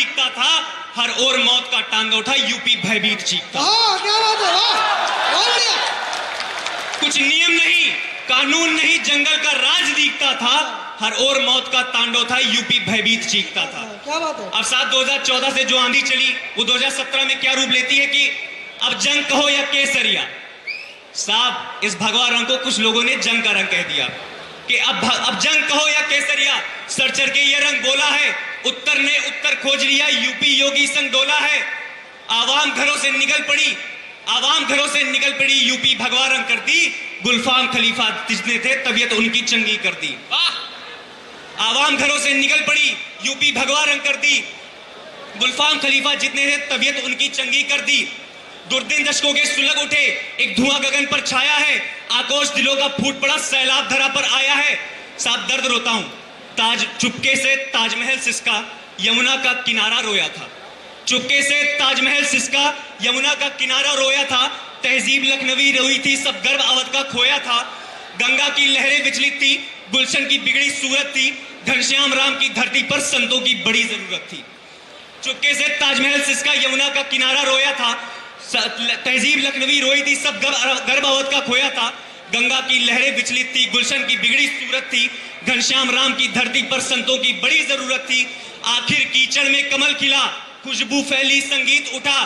दिखता था, हर ओर मौत का टांगा उठा यूपी भयभीत चीखता। क्या बात है, वाह, बहुत बढ़िया। कुछ नियम नहीं, कानून नहीं, जंगल का राज दिखता था, हर ओर मौत का तांडव था, यूपी भयभीत चीखता था। क्या बात है। अब साथ 2014 से जो आंधी चली वो 2017 में क्या रूप लेती है कि अब जंग कहो या केसरिया। साहब, इस भगवा रंग को कुछ लोगों ने जंग का रंग कह दिया कि अब जंग कहो या केसरिया, सर चढ़ के ये रंग बोला है, उत्तर ने उत्तर खोज लिया, यूपी योगी संग डोला है। आवाम घरों से निकल पड़ी, आवाम घरों से निकल पड़ी, यूपी भगवा रंग कर दी, गुलफाम खलीफा जितने थे तबीयत उनकी चंगी कर दी। आवाम घरों से निकल पड़ी, यूपी भगवा रंग कर दी, गुलफाम खलीफा जितने थे तबीयत उनकी चंगी कर दी। दुर्दिन दशकों के सुलग उठे, एक धुआं गगन पर छाया है, आक्रोश दिलों का फूट पड़ा, सैलाब धरा पर आया है। साहब, दर्द रोता हूं, चुपके से ताजमहल सिसका, यमुना का किनारा रोया था। चुपके से ताजमहल सिसका, यमुना का किनारा रोया था, तहजीब लखनवी रोई थी, सब गर्व अवध का खोया था। गंगा की लहरें विचलित थी, गुलशन की बिगड़ी सूरत थी, घनश्याम राम की धरती पर संतों की बड़ी जरूरत थी। चुपके से ताजमहल सिसका, यमुना का किनारा रोया था, तहजीब लखनवी रोई थी, सब गर्भ अवध का खोया था। गंगा की लहरें विचलित थी, गुलशन की बिगड़ी सूरत थी, घनश्याम राम की धरती पर संतों की बड़ी जरूरत थी। आखिर कीचड़ में कमल खिला, खुशबू फैली, संगीत उठा,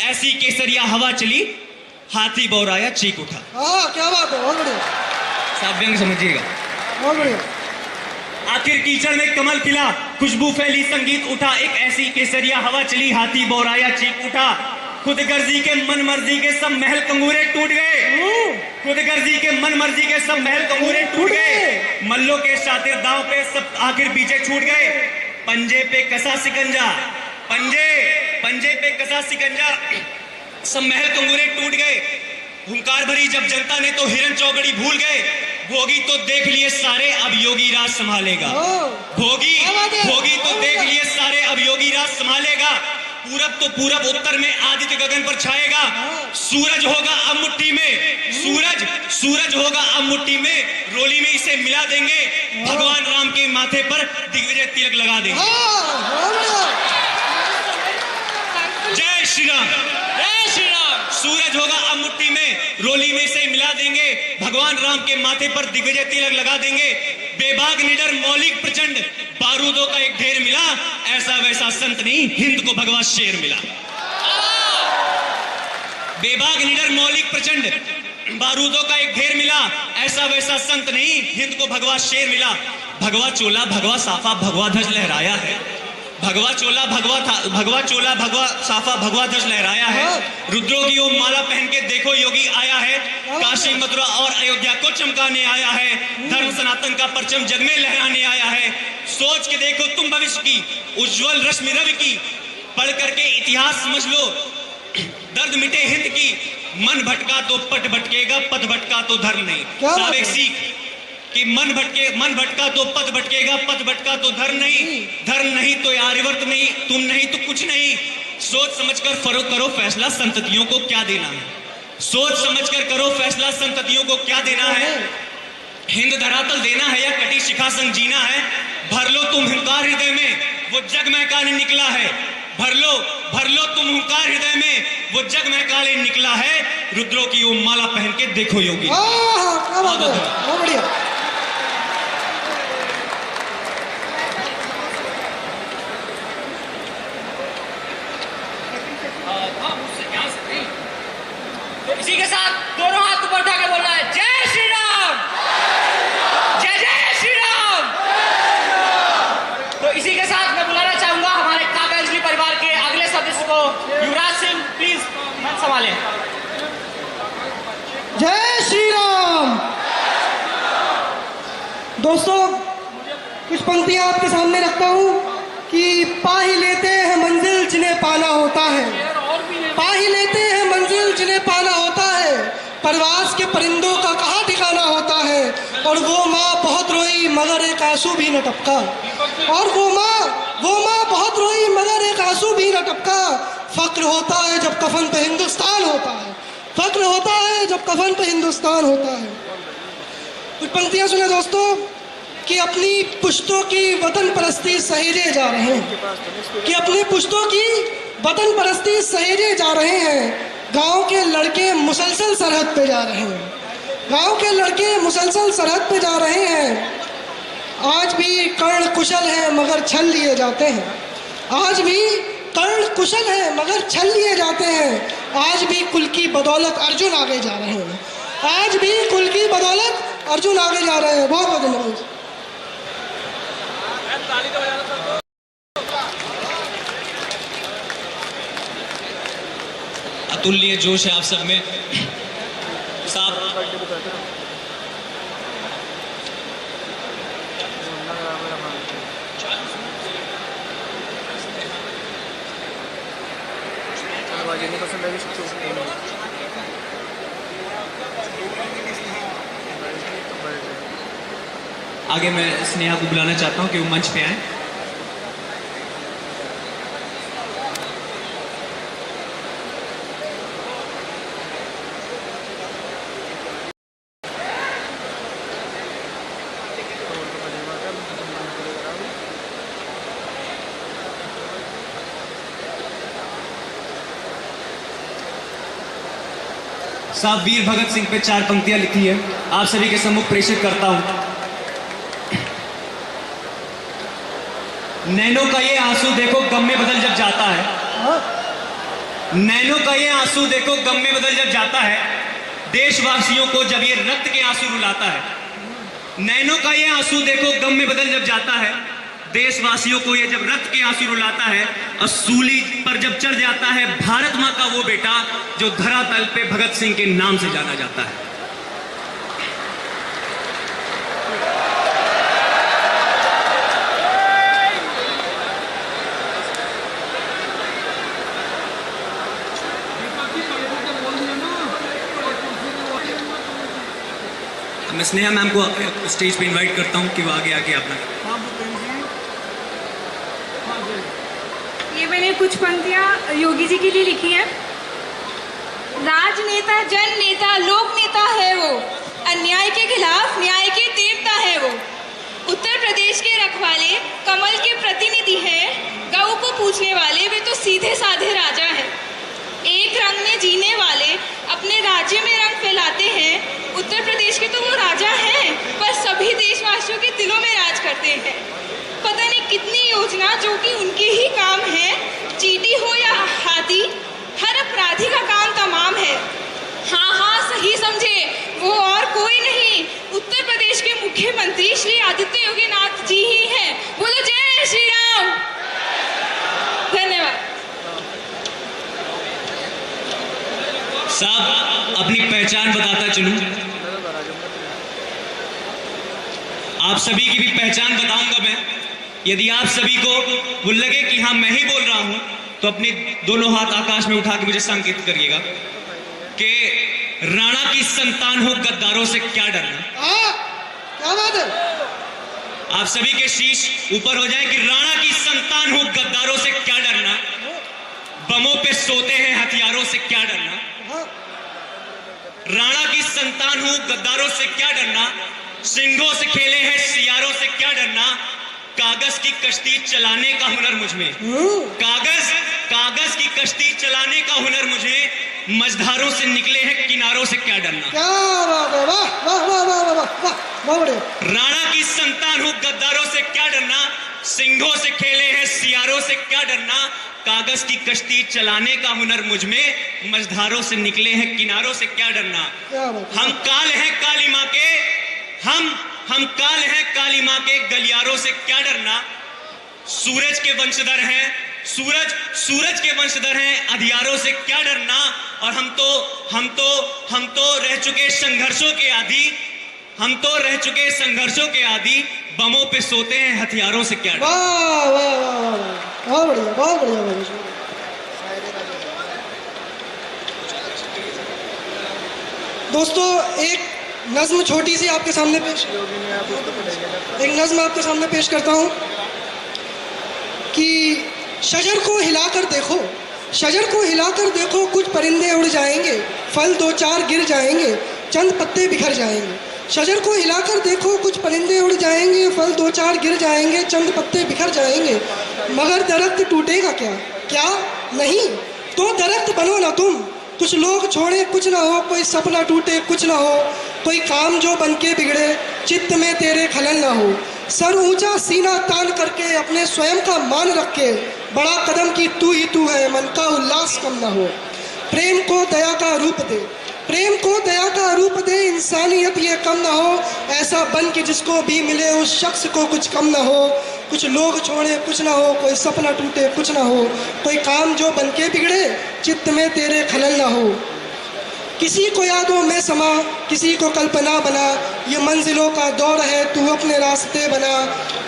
ऐसी केसरिया हवा चली, हाथी बौराया चीख उठा। क्या बात है, बहुत बढ़िया। साहब, व्यंग समझिएगा। बहुत बढ़िया। आखिर कीचड़ में कमल खिला, खुशबू फैली, संगीत उठा, एक ऐसी केसरिया हवा चली, हाथी बौराया चीख उठा। खुद गर्जी के मन मर्जी के सब महल कंगूरे टूट गए, खुद गर्जी के मन मर्जी के सब महल कंगूरे टूट गए, मल्लों के शातिर दांव पे सब आखिर पीछे छूट गए। पंजे पे कसा सिकंजा, पंजे पे कसा सिकंजा, सब महल कंगूरे टूट गए। हुंकार भरी जब जनता ने तो हिरन चौकड़ी भूल गए, भोगी तो देख लिए सारे, अब योगी राज संभालेगा। भोगी तो देख लिए सारे, अब योगी राज संभालेगा। पूरब तो पूरब, उत्तर में आदित्य गगन पर छाएगा, सूरज होगा अब मुट्ठी में, सूरज होगा अब मुट्ठी में, रोली में इसे मिला देंगे, भगवान राम के माथे पर दिग्विजय तिलक लगा देंगे। जय श्री राम, जय श्री राम। सूरज होगा अब मुट्ठी में, रोली में इसे मिला देंगे, भगवान राम के माथे पर दिग्विजय तिलक लगा देंगे। बेबाक निडर मौलिक प्रचंड, बारूदों का एक ढेर मिला, ऐसा वैसा संत नहीं, हिंद को भगवा शेर मिला। बेबाक निडर मौलिक प्रचंड, बारूदों का एक ढेर मिला, ऐसा वैसा संत नहीं, हिंद को भगवा शेर मिला। भगवा चोला भगवा साफा भगवा ध्वज लहराया है, भगवा चोला भगवा साफा भगवा ध्वज लहराया है। रुद्रों की ओम माला पहन के देखो योगी आया है, काशी मथुरा और अयोध्या को चमकाने आया है, धर्म सनातन का परचम जग में लहराने आया है। सोच के देखो तुम भविष्य की उज्जवल रश्मि रवि की, पढ़ करके इतिहास समझ लो, दर्द मिटे हिंद की। मन भटका तो पट भटकेगा, पथ भटका तो धर्म नहीं। साहब, एक सीख कि मन भटका तो पथ भटकेगा, पथ भटका तो धर्म नहीं तो आर्यवर्त नहीं, तुम नहीं तो कुछ नहीं। सोच समझकर करो फैसला, संततियों को क्या देना है, सोच समझकर करो फैसला, संततियों को क्या देना है। हिंद धरातल देना है या कटी शिखा संग जीना है, भर लो तुम हुंकार हृदय में, वो जग महकाने निकला है। भर लो तुम हुंकार हृदय में, वो जग महकाने निकला है। रुद्रों की ओम माला पहन के देखो योगी। बहुत बढ़िया। इसी के साथ दोनों हाथ ऊपर उठा के बोलना है, जय श्री राम, जय जय श्री राम। तो इसी के साथ मैं बुलाना चाहूंगा हमारे काका अंजलि परिवार के अगले सदस्य को, युवराज सिंह, प्लीज मंच संभालें। जय श्री राम। दोस्तों, कुछ पंक्तियां आपके सामने रखता हूं कि पा ही लेते हैं मंजिल जिन्हें पाना होता है, पा ही लेते हैं मंजिल जिन्हें पाना होता है, परवास के परिंदों का कहाँ ठिकाना होता है, और वो माँ बहुत रोई मगर एक आंसू भी न टपका, और वो माँ बहुत रोई मगर एक आंसू भी न टपका। फक्र होता है जब कफन पे हिंदुस्तान होता है, फक्र होता है जब कफन पे हिंदुस्तान होता है। कुछ पंक्तियां सुने दोस्तों कि अपनी पुश्तों की वतन परस्ती सहेजे जा रहे हैं, कि अपनी पुश्तों की वतन परस्ती सहेजे जा रहे हैं। गांव के लड़के मुसलसल सरहद पे जा रहे हैं, गांव के लड़के मुसलसल सरहद पे जा रहे हैं। आज भी कर्ण कुशल है मगर छल लिए जाते हैं, आज भी कर्ण कुशल है मगर छल लिए जाते हैं। आज भी कुल की बदौलत अर्जुन आगे जा रहे हैं, आज भी कुल की बदौलत अर्जुन आगे जा रहे हैं। बहुत बहुत धन्यवाद। अतुल्य जोश है आप सब में साहब। आगे मैं स्नेहा को बुलाना चाहता हूं कि वो मंच पे आए। साहब वीर भगत सिंह पे 4 पंक्तियां लिखी है, आप सभी के सम्मुख प्रेषित करता हूं। नैनों का ये आंसू देखो गम में बदल जब जाता है, नैनों का ये आंसू देखो गम में बदल जब जाता है, देशवासियों को जब ये रक्त के आंसू रुलाता है। नैनों का ये आंसू देखो गम में बदल जब जाता है, देशवासियों को ये जब रक्त के आंसू रुलाता है, और सूली पर जब चढ़ जाता है भारत मां का वो बेटा जो धरातल पे भगत सिंह के नाम से जाना जाता है। मैं स्नेहा मैम को स्टेज पे इनवाइट करता हूं कि वो आगे आके अपना। ये मैंने कुछ पंक्तियां योगी जी के लिए लिखी हैं। राजनेता, जन नेता, लोक नेता है वो, अन्याय के खिलाफ न्याय के देवता है वो। उत्तर प्रदेश के रखवाले कमल के प्रतिनिधि हैं, गऊ को पूछने वाले वे तो सीधे साधे राजा हैं। एक रंग में जीने वाले अपने राज्य में रंग फैलाते हैं। उत्तर प्रदेश के तो वो राजा हैं, पर सभी देशवासियों के दिलों में राज करते हैं। पता नहीं कितनी योजना जो कि उनके ही काम है, चींटी हो या हाथी, हर अपराधी का काम तमाम है। हाँ हाँ सही समझे, वो और कोई नहीं, उत्तर प्रदेश के मुख्यमंत्री श्री आदित्य योगी नाथ जी ही हैं। बोलो जय श्री राम। धन्यवाद। साहब अपनी पहचान बताता चलूं, आप सभी की भी पहचान बताऊंगा मैं। यदि आप सभी को वो लगे कि हाँ मैं ही बोल रहा हूं, तो अपने दोनों हाथ आकाश में उठा के मुझे संकेत करिएगा कि राणा की संतान हो गद्दारों से क्या डरना। क्या बात है? आप सभी के शीश ऊपर हो जाए कि राणा की संतान हो गद्दारों से क्या डरना, बमों पे सोते हैं हथियारों से क्या डरना। राणा की संतान हूं गद्दारों से क्या डरना, सिंहों से खेले हैं सियारों से क्या डरना। कागज की कश्ती चलाने का हुनर मुझमें, कागज की कश्ती चलाने का हुनर मुझे, मझधारों से निकले हैं किनारों से क्या डरना। क्या बात है, वाह वाह वाह वाह वाह वाह, बहुत बढ़िया। राणा की संतान हूं गद्दारों से क्या डरना, सिंहों से खेले हैं सियारों से क्या डरना। कागज की कश्ती चलाने का हुनर मुझमें, मझधारों से निकले हैं किनारों से क्या डरना। हम काल हैं काली मां के, हम काल हैं काली मां के गलियारों से क्या डरना। सूरज के वंशधर हैं, सूरज के वंशधर हैं, अधियारों से क्या डरना। और हम तो रह चुके संघर्षों के आदि, हम तो रह चुके संघर्षों के आदि, बमों पे सोते हैं हथियारों से क्या डरना। वाह वाह वाह वाह, बहुत बढ़िया बहुत बढ़िया। दोस्तों एक नज्म छोटी सी आपके सामने आपके सामने पेश करता हूं कि शजर को हिलाकर देखो, शजर को हिलाकर देखो, कुछ परिंदे उड़ जाएंगे, फल 2-4 गिर जाएंगे, चंद पत्ते बिखर जाएंगे। शजर को हिलाकर देखो, कुछ परिंदे उड़ जाएंगे, फल दो चार गिर जाएंगे, चंद पत्ते बिखर जाएंगे, मगर दरख्त टूटेगा क्या? क्या नहीं? तो दरख्त बनो ना तुम। कुछ लोग छोड़े कुछ ना हो, कोई सपना टूटे कुछ ना हो, कोई काम जो बनके बिगड़े चित्त में तेरे खलल ना हो। सर ऊंचा सीना तान करके अपने स्वयं का मान रख के, बड़ा कदम की तू ही तू है, मन का उल्लास कम ना हो। प्रेम को दया का रूप दे, प्रेम को दया का रूप दे, इंसानियत ये कम ना हो, ऐसा बन के जिसको भी मिले उस शख्स को कुछ कम ना हो। कुछ लोग छोड़े कुछ ना हो, कोई सपना टूटे कुछ ना हो, कोई काम जो बनके बिगड़े चित्त में तेरे खलल ना हो। किसी को यादों में समा, किसी को कल्पना बना, ये मंजिलों का दौर है, तू अपने रास्ते बना।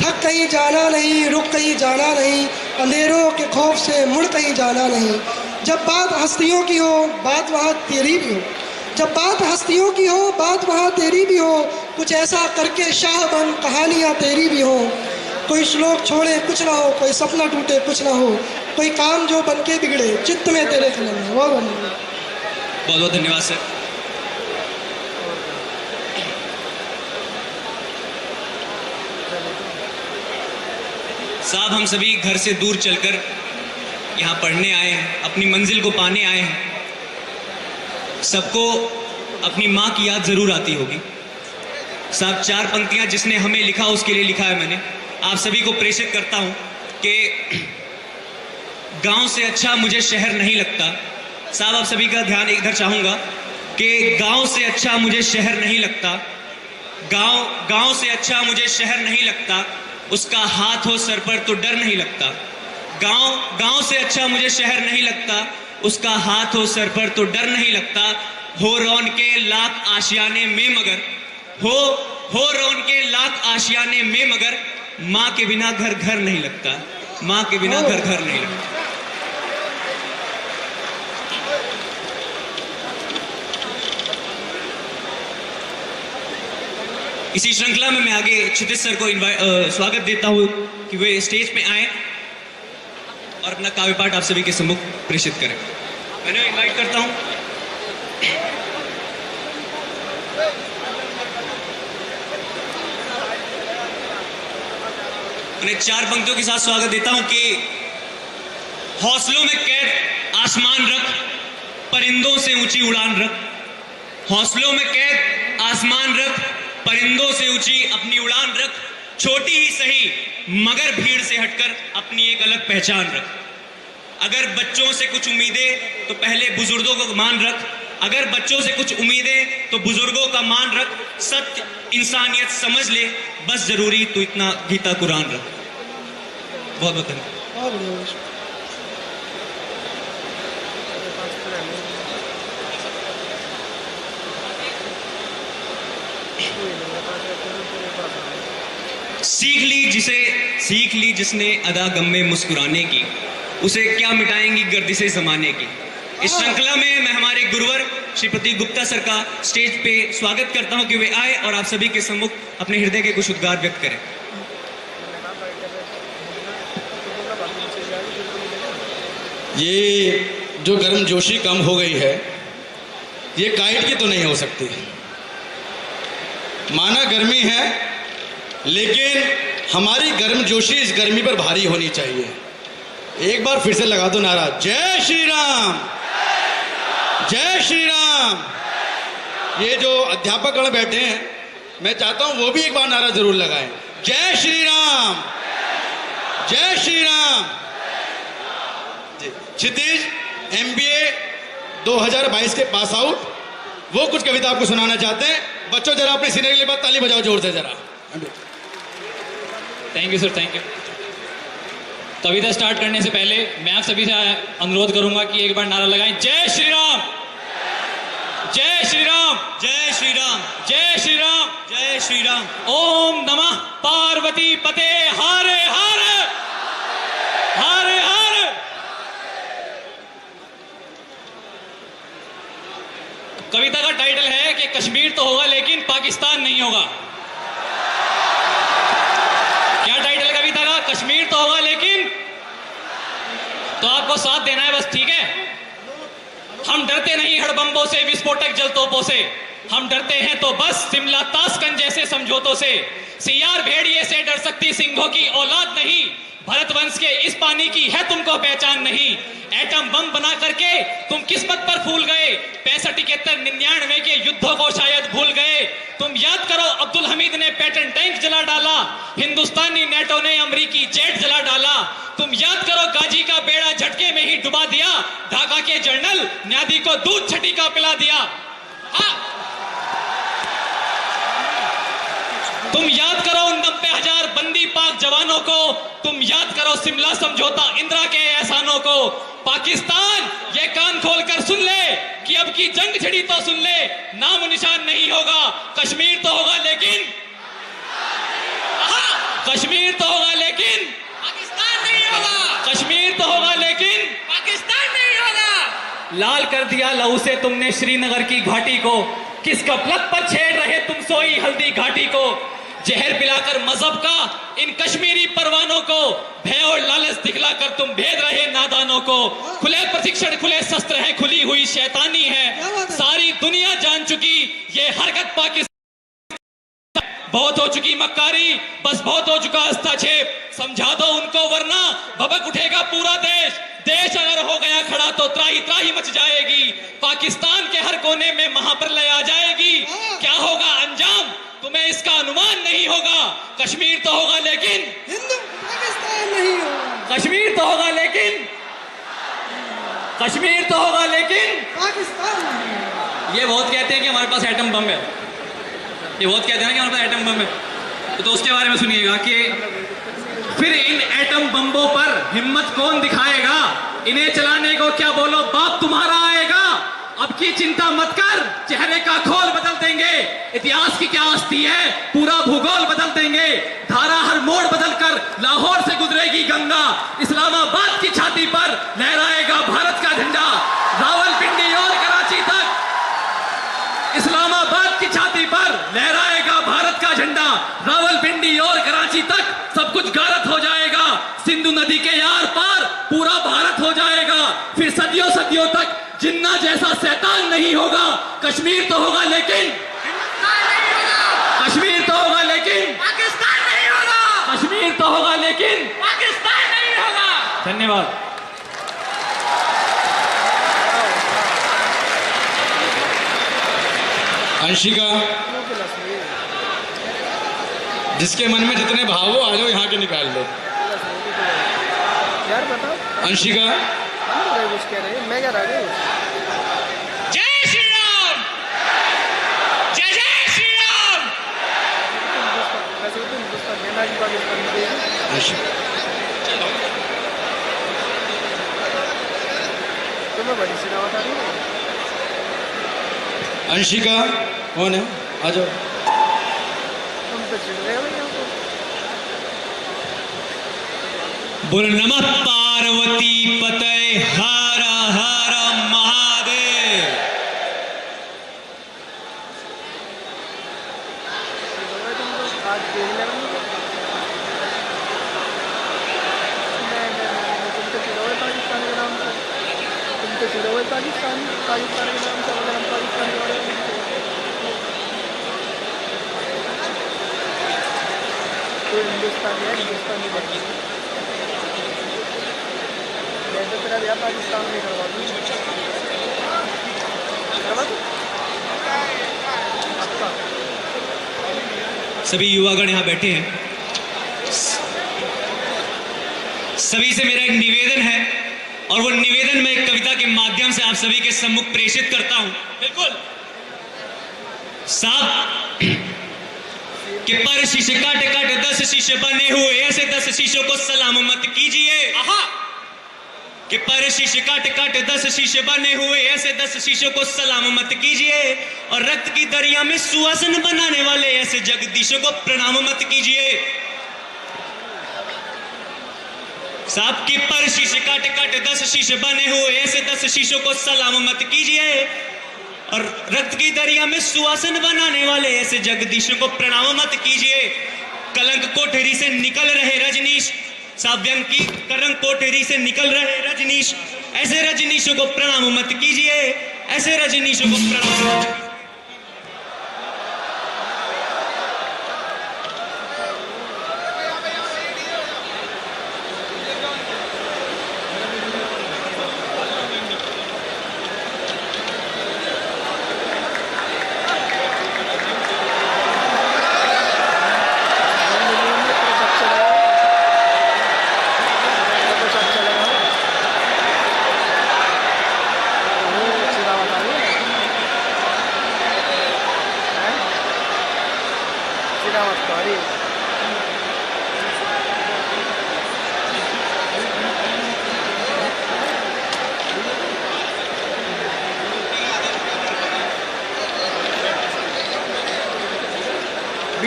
थक कहीं जाना नहीं, रुक कहीं जाना नहीं, अंधेरों के खौफ से मुड़ कहीं जाना नहीं। जब बात हस्तियों की हो, बात वहाँ तेरी भी हो, जब बात हस्तियों की हो, बात वहाँ तेरी भी हो, कुछ ऐसा करके शाह बन, कहानियाँ तेरी भी हो। कोई श्लोक छोड़े कुछ ना हो, कोई सपना टूटे कुछ ना हो, कोई काम जो बनके बिगड़े चित्त में तेरे खलल ना हो। बहुत बहुत धन्यवाद सर। साहब, हम सभी घर से दूर चलकर यहाँ पढ़ने आए हैं, अपनी मंजिल को पाने आए हैं। सबको अपनी माँ की याद जरूर आती होगी। साहब, 4 पंक्तियाँ जिसने हमें लिखा उसके लिए लिखा है मैंने। आप सभी को प्रेषित करता हूँ कि गांव से अच्छा मुझे शहर नहीं लगता। साहब, आप सभी का ध्यान इधर चाहूँगा कि गांव से अच्छा मुझे शहर नहीं लगता, गांव से अच्छा मुझे शहर नहीं लगता, उसका हाथ हो सर पर तो डर नहीं लगता। गांव से अच्छा मुझे शहर नहीं लगता, उसका हाथ हो सर पर तो डर नहीं लगता। हो रौन के लाख आशियाने में मगर, हो रौन के लाख आशियाने में मगर, माँ के बिना घर घर नहीं लगता, माँ के बिना घर घर नहीं लगता। इसी श्रृंखला में मैं आगे क्षितिज सर को स्वागत देता हूँ कि वे स्टेज पे आए और अपना काव्य पाठ आप सभी के सम्मुख प्रेषित करें। मैं इनवाइट करता हूँ उन्हें 4 पंक्तियों के साथ स्वागत देता हूँ कि हौसलों में कैद आसमान रख, परिंदों से ऊंची उड़ान रख। हौसलों में कैद आसमान रख, परिंदों से ऊंची अपनी उड़ान रख। छोटी ही सही मगर भीड़ से हटकर अपनी एक अलग पहचान रख। अगर बच्चों से कुछ उम्मीदें तो पहले बुजुर्गों को मान रख। अगर बच्चों से कुछ उम्मीदें तो बुजुर्गों का मान रख। सत्य इंसानियत समझ ले, बस जरूरी तो इतना गीता कुरान रख। बहुत बहुत धन्यवाद। सीख ली जिसने अदा गम में मुस्कुराने की, उसे क्या मिटाएंगी गर्दिशें ज़माने की। इस श्रृंखला में मैं हमारे गुरुवर श्री प्रतीक गुप्ता सर का स्टेज पे स्वागत करता हूं कि वे आए और आप सभी के सम्मुख अपने हृदय के कुछ उद्गार व्यक्त करें। ये जो गर्मजोशी कम हो गई है, ये काइट की तो नहीं हो सकती। माना गर्मी है, लेकिन हमारी गर्मजोशी इस गर्मी पर भारी होनी चाहिए। एक बार फिर से लगा दो नारा, जय श्री राम, जय श्री राम। ये जो अध्यापकगण बैठे हैं, मैं चाहता हूं वो भी एक बार नारा जरूर लगाएं, जय श्री राम, जय श्री राम। क्षितिज MBA 2022 के पास आउट, वो कुछ कविता आपको सुनाना चाहते हैं। बच्चों जरा अपने सीनियर के लिए बात ताली बजाओ जोर से जरा। Thank you sir, thank you. Kavita start करने से पहले मैं आप सभी से अनुरोध करूंगा कि एक बार नारा लगाएं, जय श्री राम, जय श्री राम, जय श्री राम, जय श्री राम, जय श्री राम। ओम नमः पार्वती पते हरे हरे हरे हरे। कविता का टाइटल है कि कश्मीर तो होगा लेकिन पाकिस्तान नहीं होगा। क्या टाइटल कविता का? कश्मीर तो होगा लेकिन, तो आपको साथ देना है बस, ठीक है। हम डरते नहीं हड़बम्बों से, विस्फोटक जल तोपों से, हम डरते हैं तो बस शिमला ताशकंद जैसे समझौतों से। सियार भेड़िए से डर सकती सिंहों की औलाद नहीं। भरत वंश के इस पानी की है तुमको पहचान नहीं। एटम बम बना करके तुम किस्मत पर फूल गए। 65, 71, 99 के युद्धों को शायद भूल गए। तुम याद करो अब्दुल हमीद ने पैटर्न टैंक जला डाला। हिंदुस्तानी नेटो ने अमेरिकी जेट जला डाला। तुम याद करो गाजी का बेड़ा झटके में ही डुबा दिया। ढाका के जनरल न्यादी को दूध छठी का पिला दिया। हाँ। तुम याद करो उन 90,000 बंदी पाक जवानों को। तुम याद करो शिमला समझौता, इंदिरा के एहसानों को। पाकिस्तान ये कान खोलकर सुन ले कि अब की जंग छिड़ी तो सुन ले, नाम निशान नहीं होगा। कश्मीर तो होगा लेकिन कश्मीर तो होगा लेकिन पाकिस्तान नहीं होगा। कश्मीर तो होगा लेकिन पाकिस्तान नहीं होगा। लाल कर दिया लहू से तुमने श्रीनगर की घाटी को। किस गफलत पर छेड़ रहे तुम सोई हल्दी घाटी को। जहर पिलाकर मजहब का इन कश्मीरी परवानों को भय और लालच दिखलाकर तुम भेद रहे नादानों को। खुले प्रशिक्षण, खुले शस्त्र है, खुली हुई शैतानी है। सारी दुनिया जान चुकी ये हरकत पाकिस्तान। बहुत हो चुकी मक्कारी, बस बहुत हो चुका हस्तक्षेप। समझा दो उनको वरना भभक उठेगा पूरा देश। देश अगर हो गया खड़ा तो त्राही त्राही मच जाएगी। पाकिस्तान के हर कोने में महाप्रलय आ जाएगी। क्या होगा अंजाम तुम्हें इसका अनुमान नहीं होगा। कश्मीर तो होगा लेकिन हिंदू पाकिस्तान नहीं होगा। कश्मीर तो होगा लेकिन कश्मीर तो होगा लेकिन पाकिस्तान नहीं होगा। ये बहुत कहते हैं कि हमारे पास एटम बम है। ये बहुत कहते हैं ना कि हमारे पास एटम बम है। तो उसके बारे में सुनिएगा कि फिर इन एटम बम्बों पर हिम्मत कौन दिखाएगा। इन्हें चलाने को क्या बोलो बाप तुम्हारा आएगा। अब की चिंता मत कर, चेहरे का खोल बदल देंगे। इतिहास की क्या हस्ती है, पूरा भूगोल बदल देंगे। धारा हर मोड़ बदलकर लाहौर से गुजरेगी गंगा। इस्लामाबाद की छाती पर लहराएगा भारत का झंडा। रावलपिंडी और कराची तक इस्लामाबाद की छाती पर लहराएगा भारत का झंडा। रावलपिंडी और कराची तक सब कुछ गारत हो जाएगा। सिंधु नदी के यार पार पूरा भारत हो जाएगा। फिर सदियों सदियों तक जिन्ना जैसा शैतान नहीं होगा। कश्मीर तो होगा लेकिन कश्मीर तो होगा लेकिन पाकिस्तान नहीं होगा। कश्मीर तो होगा लेकिन पाकिस्तान नहीं होगा। धन्यवाद। अंशिका, जिसके मन में जितने भाव हो आ जाओ यहाँ के निकाल लो। यार बताओ अंशिका, कुछ कह रहे हैं, मैं क्या रहा हूँ। जय श्री राम, जय जय श्री राम। तुम्हें बड़ी सी बता रही हूँ। अंशिका कौन है, आ जाओ। तुम तो चिढ़ रहे हो यहाँ पर। बोल नमः पार्वती पतये हर हर महादेव। आज देख लेना तुम तो चिढ़ोगे पाकिस्तान के नाम से। तुम तो चिढ़ोगे पाकिस्तान पाकिस्तान के नाम से। अगर हम पाकिस्तान के बारे में तो हिंदुस्तान है, हिंदुस्तानी बनी। मैं तो तेरा ब्याह पाकिस्तान में करवा दूँ। करवा दूँ आपका। सभी युवागण यहाँ बैठे हैं, सभी से मेरा एक निवेदन है और वो निवेदन मैं एक कविता के माध्यम से आप सभी के सम्मुख प्रेषित करता हूं। बिल्कुल साहब कि पर शीशे काटे काटे 10 शीशे बने हुए, ऐसे 10 शीशों को सलाम मत कीजिए। कि पर शीशे काटे काटे 10 शीशे बने हुए, ऐसे 10 शीशों को सलाम मत कीजिए। और रक्त की दरिया में सुहासन बनाने वाले ऐसे जगदीशों को प्रणाम मत कीजिए। साहब की पर शीशे काटे काटे 10 शीशे बने हुए, ऐसे 10 शीशों को सलाम मत कीजिए। और रक्त की दरिया में सुहासन बनाने वाले ऐसे जगदीशों को प्रणाम मत कीजिए। कलंक कोठरी से निकल रहे रजनीश, साहब व्यंग की कलंक कोठरी से निकल रहे रजनीश, ऐसे रजनीशों को प्रणाम मत कीजिए। ऐसे रजनीशों को प्रणाम मत कीजिए।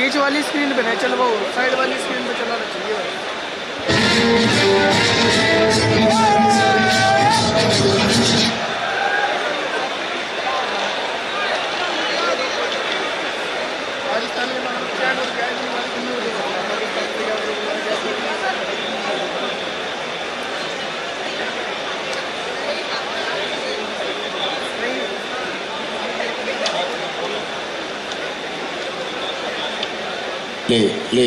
बीच वाली स्क्रीन पे नहीं चलवाओ, साइड वाली स्क्रीन पे चलाना चाहिए भाई। पाकिस्तान के बारे में क्या बोल क्या है ले ले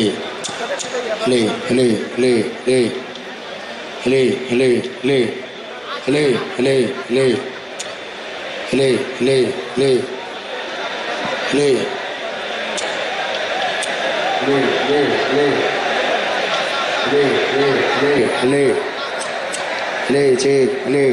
ले ले ले ले ले ले ले ले ले ले ले ले ले ले ले चेक ले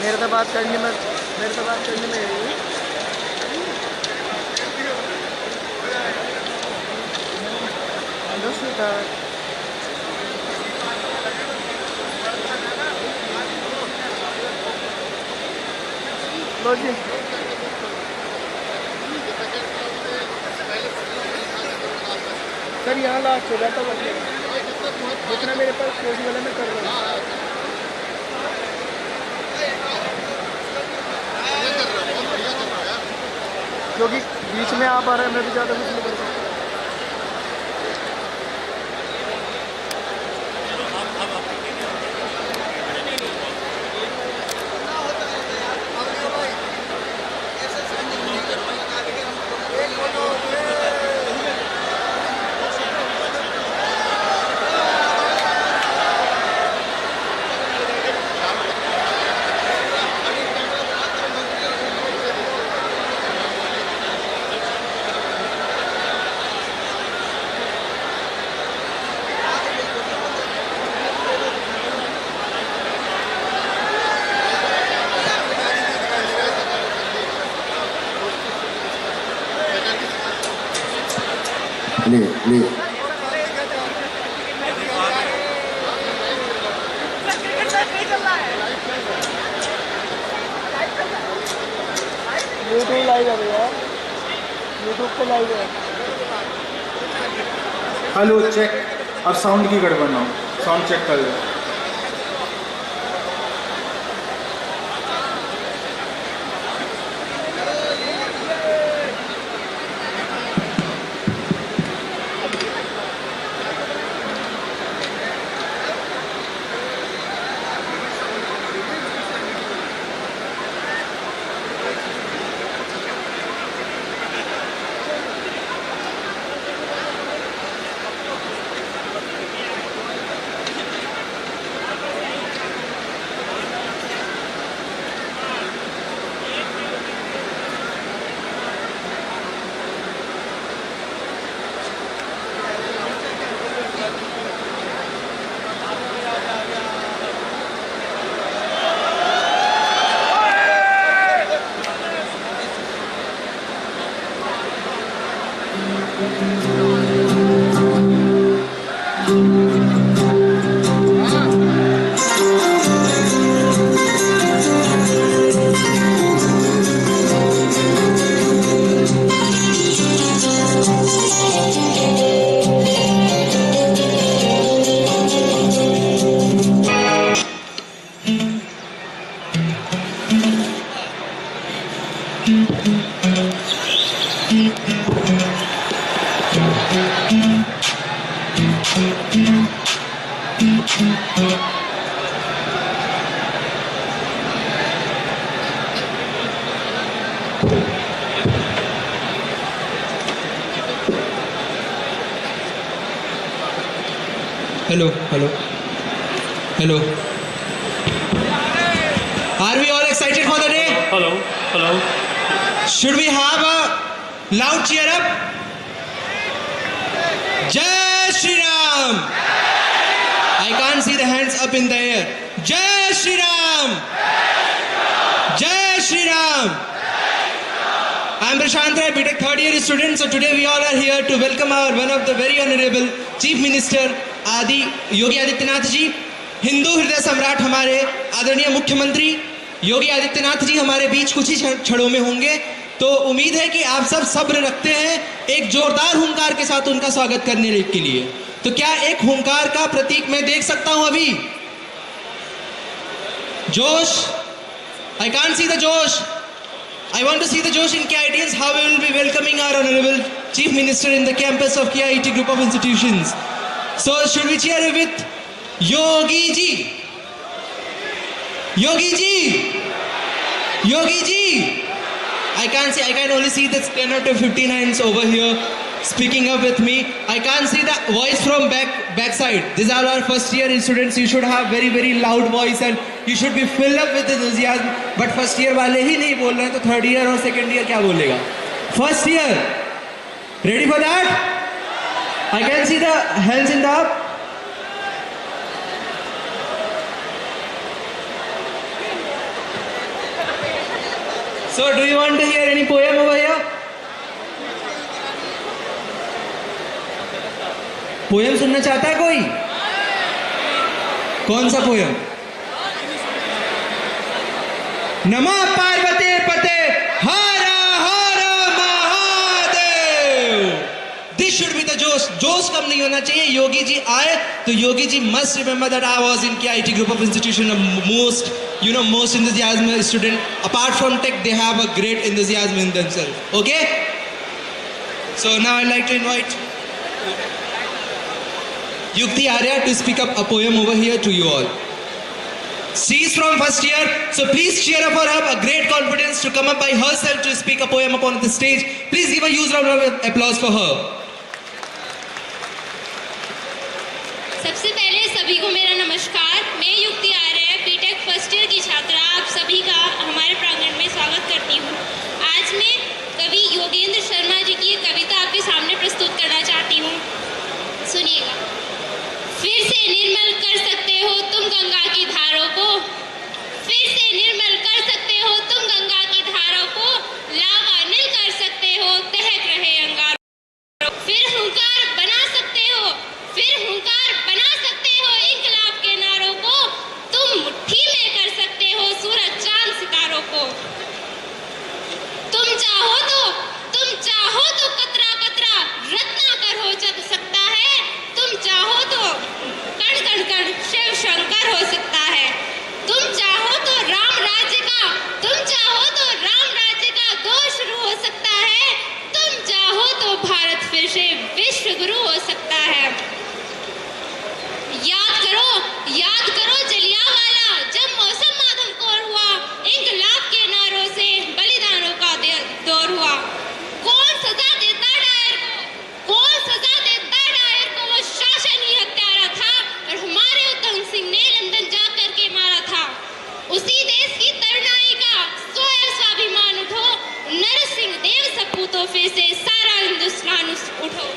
मेरे से बात करने में लो जी सर, यहाँ लास्ट हो जाता है जितना मेरे पास कोई वाला मैं कर रहा हूँ। क्योंकि बीच में आप आ रहे हैं, मैं भी ज़्यादा कुछ नहीं कर सकता। ले ले यूट्यूब लाइव है भैया, यूट्यूब पे लाइव है। हेलो चेक, और साउंड की गड़बड़ ना हो, साउंड चेक कर लो। Hello, hello, hello. Are we all excited for the day? Hello hello Should we have a loud cheer up? Jai Shri Ram! I can't see the hands up in the air. Jai Shri Ram! Jai Shri Ram! I'm Prashant Rai, BTech third year student. So today we all are here to welcome our one of the very honorable Chief Minister आदि योगी आदित्यनाथ जी, हिंदू हृदय सम्राट हमारे आदरणीय मुख्यमंत्री योगी आदित्यनाथ जी हमारे बीच कुछ ही क्षणों में होंगे। तो उम्मीद है कि आप सब सब्र रखते हैं एक जोरदार हुंकार के साथ उनका स्वागत करने के लिए। तो क्या एक हुंकार का प्रतीक मैं देख सकता हूं अभी? जोश, आई कांट सी द जोश। I want to see the Josh in KITians, how we will be welcoming our honorable Chief Minister in the campus of KIT group of institutions. So should we cheer with Yogi ji? Yogi ji! Yogi ji! I can only see the 10 out of 15 hands over here speaking up with me. I can't see the voice from backside. These are our first year students. You should have very very loud voice and you should be filled up with enthusiasm. But first year वाले ही नहीं बोल रहे हैं तो third year और second year क्या बोलेगा? First year, ready for that? I can see the hands in the up. So do you want to hear any poem over here? Poem सुनना चाहता है कोई? कौन सा पोयम? नमः पार्वती पते Har Har Mahadev. This should be the josh. जोश कम नहीं होना चाहिए। योगी जी आए तो Yogi ji must remember that I was in KIT group of institution, most enthusiasm student. Apart from tech, they have a great enthusiasm in themselves. Okay? So now I'd like to invite Yukti Arya to speak up a poem over here to you all. She is from first year, so please cheer up for her. A great confidence to come up by herself to speak a poem upon the stage. Please give a huge round of applause for her. सबसे पहले सभी को मेरा नमस्कार। मैं युक्ति आर्य BTech first year की छात्रा आप सभी का हमारे प्रांगण में स्वागत करती हूँ। आज मैं कवि योगेंद्र शर्मा जी की एक कविता आपके सामने प्रस्तुत करना चाहती हूँ। सुनिएगा। फिर से निर्मल कर सकते हो तुम गंगा की धारों को, फिर से निर्मल कर सकते हो तुम गंगा की धारों को, लावानिल कर सकते हो दहक रहे अंगारों, फिर हुंकार बना सकते हो, फिर हुंकार बना सकते हो इंकलाब के नारों को, तुम मुट्ठी में कर सकते हो सूरज चांद सितारों को। तुम चाहो तो कतरा कतरा रत्नाकर हो सकता है, तुम चाहो तो कण कण कण शिव शंकर हो सकता है, तुम चाहो तो राम राज्य का दौर शुरू हो सकता है, तुम चाहो तो भारत फिर से विश्व गुरु हो सकता है। याद करो जलियांवाला जब मौसम मातम कोर हुआ, इंकलाब के नारों से बलिदानों का दौर हुआ। कौन सजा देता डायर को वो शासन ही हत्यारा था और हमारे उधम सिंह ने लंदन जाकर के मारा था। उसी देश की तरुणाई का सोया स्वाभिमान उठो, नरसिंह देव सपूतों फिर से सारा हिंदुस्तान उठो।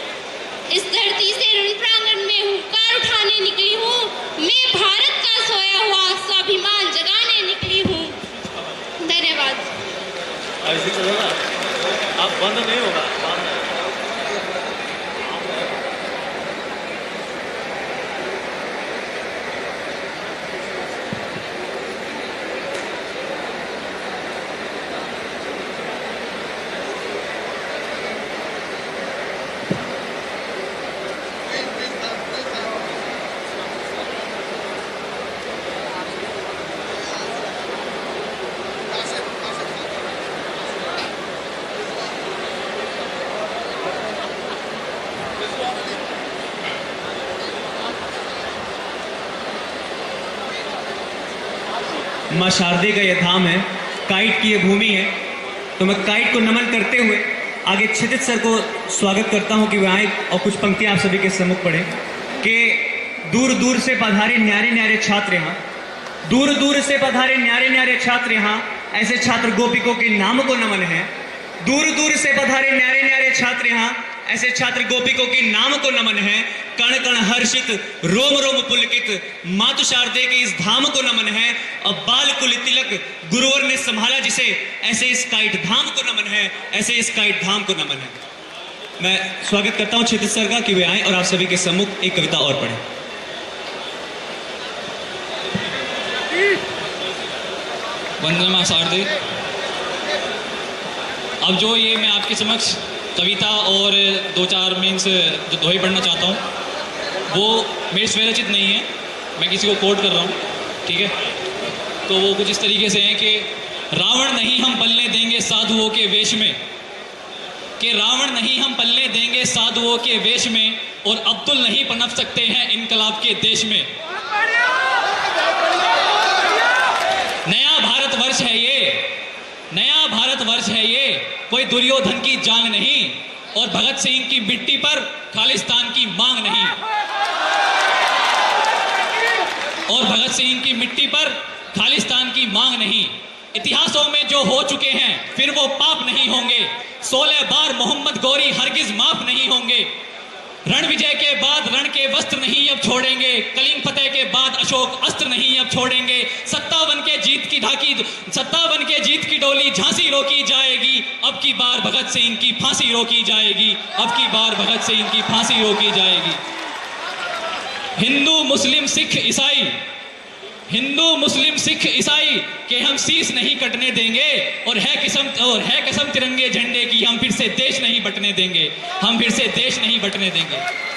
इस धरती से रण प्रांगण में हुंकार उठाने निकली हूँ, मैं भारत का सोया हुआ स्वाभिमान जगाने निकली हूँ। धन्यवाद। ऐसे चलेगा, आप बंद नहीं होगा। माँ शारदे का यह धाम है, काइट की ये भूमि है। तो मैं काइट को नमन करते हुए आगे क्षितिज सर को स्वागत करता हूँ कि वे आए और कुछ पंक्तियाँ आप सभी के सम्मुख पढ़ें कि दूर दूर से पधारे न्यारे न्यारे छात्र यहाँ, दूर दूर से पधारे न्यारे न्यारे छात्र यहाँ, ऐसे छात्र गोपिकों के नाम को नमन है। दूर दूर से पधारे न्यारे न्यारे छात्र यहाँ, ऐसे छात्र गोपिकों के नाम को नमन है। कण कण हर्षित, रोम रोम पुलकित, मातु शारदे के इस धाम को नमन है। और बाल कुल तिलक गुरुवर ने संभाला जिसे, ऐसे इस काइट धाम को नमन है, ऐसे इस काइट धाम को नमन है। मैं स्वागत करता हूं क्षितिज सर का कि वे आए और आप सभी के सम्मुख एक कविता और पढ़ें। वंदना मां शारदे। अब जो ये मैं आपके समक्ष कविता और 2-4 मीन्स जो दोहे पढ़ना चाहता हूँ वो मेरे स्वरचित नहीं है, मैं किसी को कोट कर रहा हूँ, ठीक है। तो वो कुछ इस तरीके से हैं कि रावण नहीं हम पलने देंगे साधुओं के वेश में, कि रावण नहीं हम पलने देंगे साधुओं के वेश में, और अब्दुल नहीं पनप सकते हैं इनकलाब के देश में। नया भारतवर्ष है ये, नया भारतवर्ष है ये, कोई दुर्योधन की जांग नहीं, और भगत सिंह की मिट्टी पर खालिस्तान की मांग नहीं, और भगत सिंह की मिट्टी पर खालिस्तान की मांग नहीं। इतिहासों में जो हो चुके हैं फिर वो पाप नहीं होंगे, 16 बार मोहम्मद गौरी हरगिज माफ नहीं होंगे। रण विजय के बाद रण के वस्त्र नहीं अब छोड़ेंगे, कलिंग फतेह के बाद अशोक अस्त्र नहीं अब छोड़ेंगे। 57 के जीत की डोली झांसी रोकी जाएगी, अब की बार भगत सिंह की फांसी रोकी जाएगी, अब की बार भगत सिंह की फांसी रोकी जाएगी। हिंदू मुस्लिम सिख ईसाई, हिंदू मुस्लिम सिख ईसाई के हम शीश नहीं कटने देंगे, और है कसम तिरंगे झंडे की, हम फिर से देश नहीं बंटने देंगे, हम फिर से देश नहीं बंटने देंगे।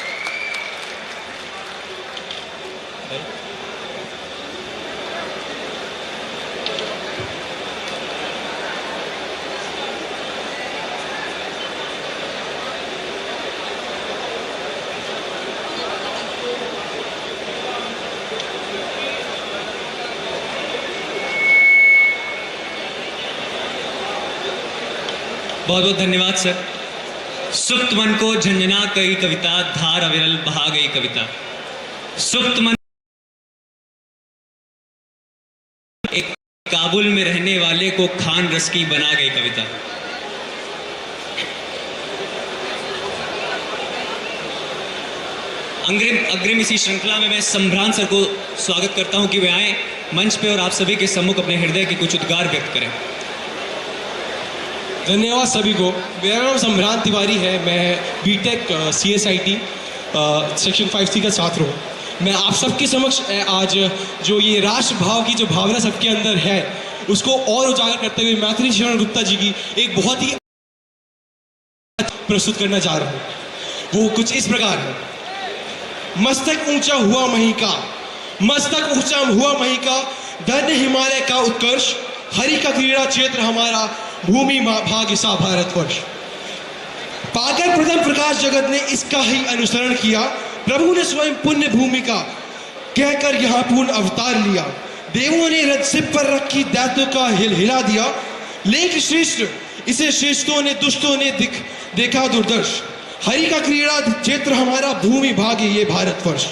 बहुत बहुत धन्यवाद सर। सुप्त मन को झंझना गई कविता, धार अविरल बहा गई कविता। सुप्त मन एक काबुल में रहने वाले को खान रस की बना गई कविता। अग्रिम इसी श्रृंखला में मैं संभ्रांत सर को स्वागत करता हूं कि वे आए मंच पे और आप सभी के सम्मुख अपने हृदय के कुछ उद्गार व्यक्त करें। धन्यवाद सभी को। मेरा नाम संभ्रांत तिवारी है, मैं बीटेक CSIT सेक्शन 5C का छात्र हूँ। मैं आप सबके समक्ष आज जो ये राष्ट्रभाव की जो भावना सबके अंदर है उसको और उजागर करते हुए मैथिली शरण गुप्ता जी की एक बहुत ही प्रस्तुत करना चाह रहा हूँ। वो कुछ इस प्रकार है। मस्तक ऊंचा हुआ मही का, मस्तक ऊंचा हुआ मही का, धन्य हिमालय का उत्कर्ष, हरि का क्रीड़ा क्षेत्र हमारा, भूमि भाग्य सा भारतवर्ष। पाकर प्रथम प्रकाश जगत ने इसका ही अनुसरण किया, प्रभु ने स्वयं पुण्य भूमि का कहकर यहाँ पूर्ण अवतार लिया। देवों ने रथ सिर पर रखी, दैत्यों का हिला दिया, लेख श्रेष्ठ इसे श्रेष्ठों ने दुष्टों ने देखा दुर्दर्श। हरि का क्रीड़ा क्षेत्र हमारा, भूमि भाग्य ये भारतवर्ष।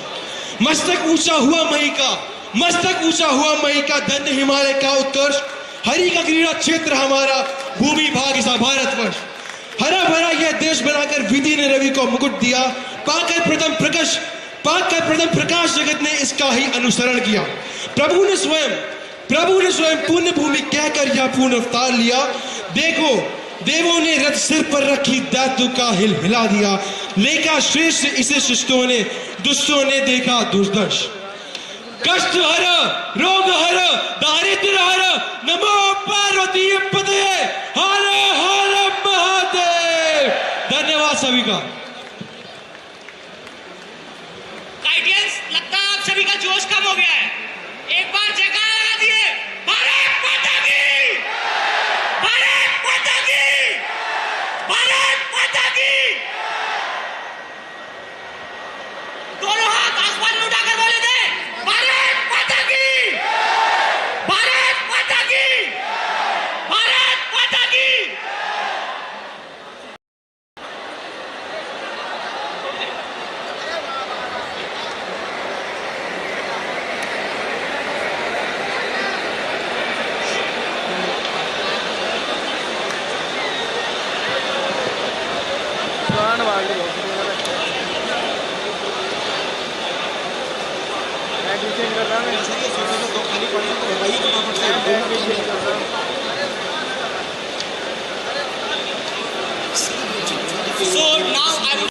मस्तक ऊंचा हुआ मही का, मस्तक ऊंचा हुआ मही का, धन्य हिमालय का उत्कर्ष, हरि का क्रीड़ा क्षेत्र हमारा, भूमि भाग्य सा भारतवर्ष। हरा भरा यह देश बनाकर विधि ने रवि को मुकुट दिया, पाकर प्रथम प्रकाश जगत ने इसका ही अनुसरण किया। प्रभु ने स्वयं पुण्य भूमि कहकर यह पूर्ण अवतार लिया। देखो देवों ने रथ सिर पर रखी, दैत्यों का हिला दिया, लेखा श्रेष्ठ इसे शिष्टों ने दुष्टों ने देखा दुर्दर्श। कष्ट हर रोग हर दारिद्र हर, नमो पार्वती पते, हर हर महादेव। धन्यवाद सभी का। गाइडियंस, लगता है आप सभी का जोश कम हो गया है। एक बार जयकारा लगा दिए, भारत माता की, भारत माता की, भारत माता की। दोनों हाथ आसमान में उठाकर बोले थे, भारत माता की, Bharat So now I would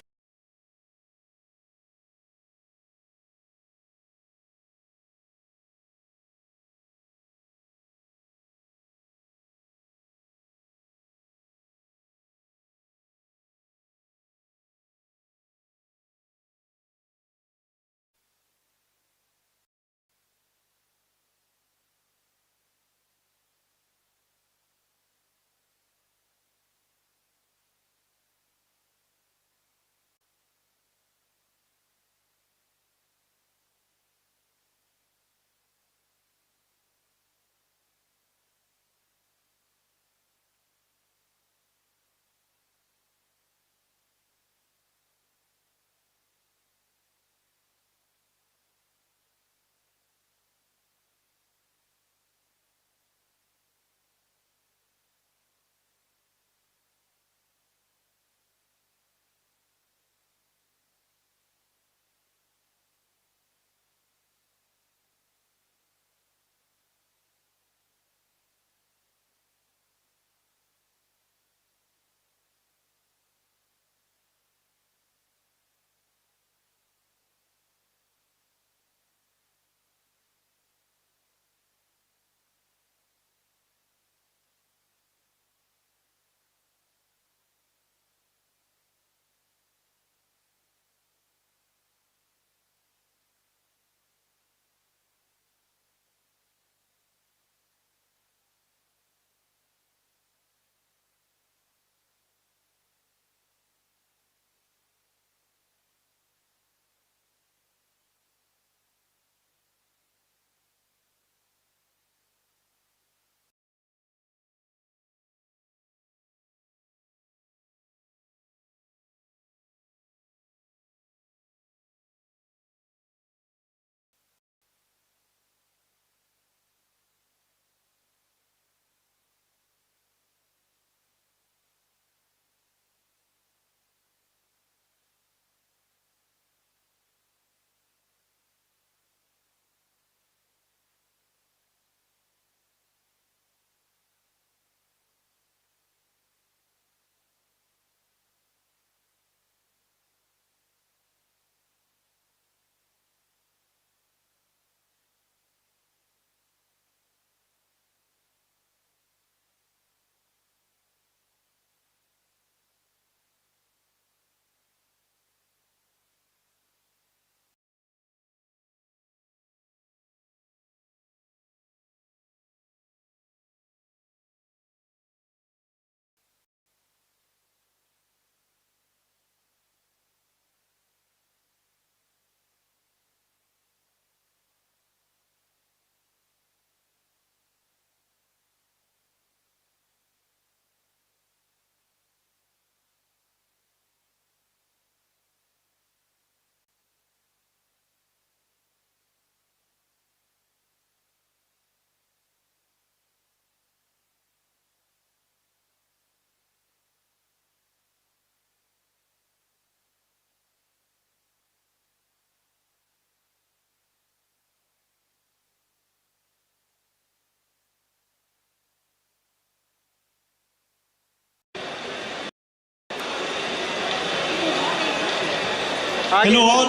hello all,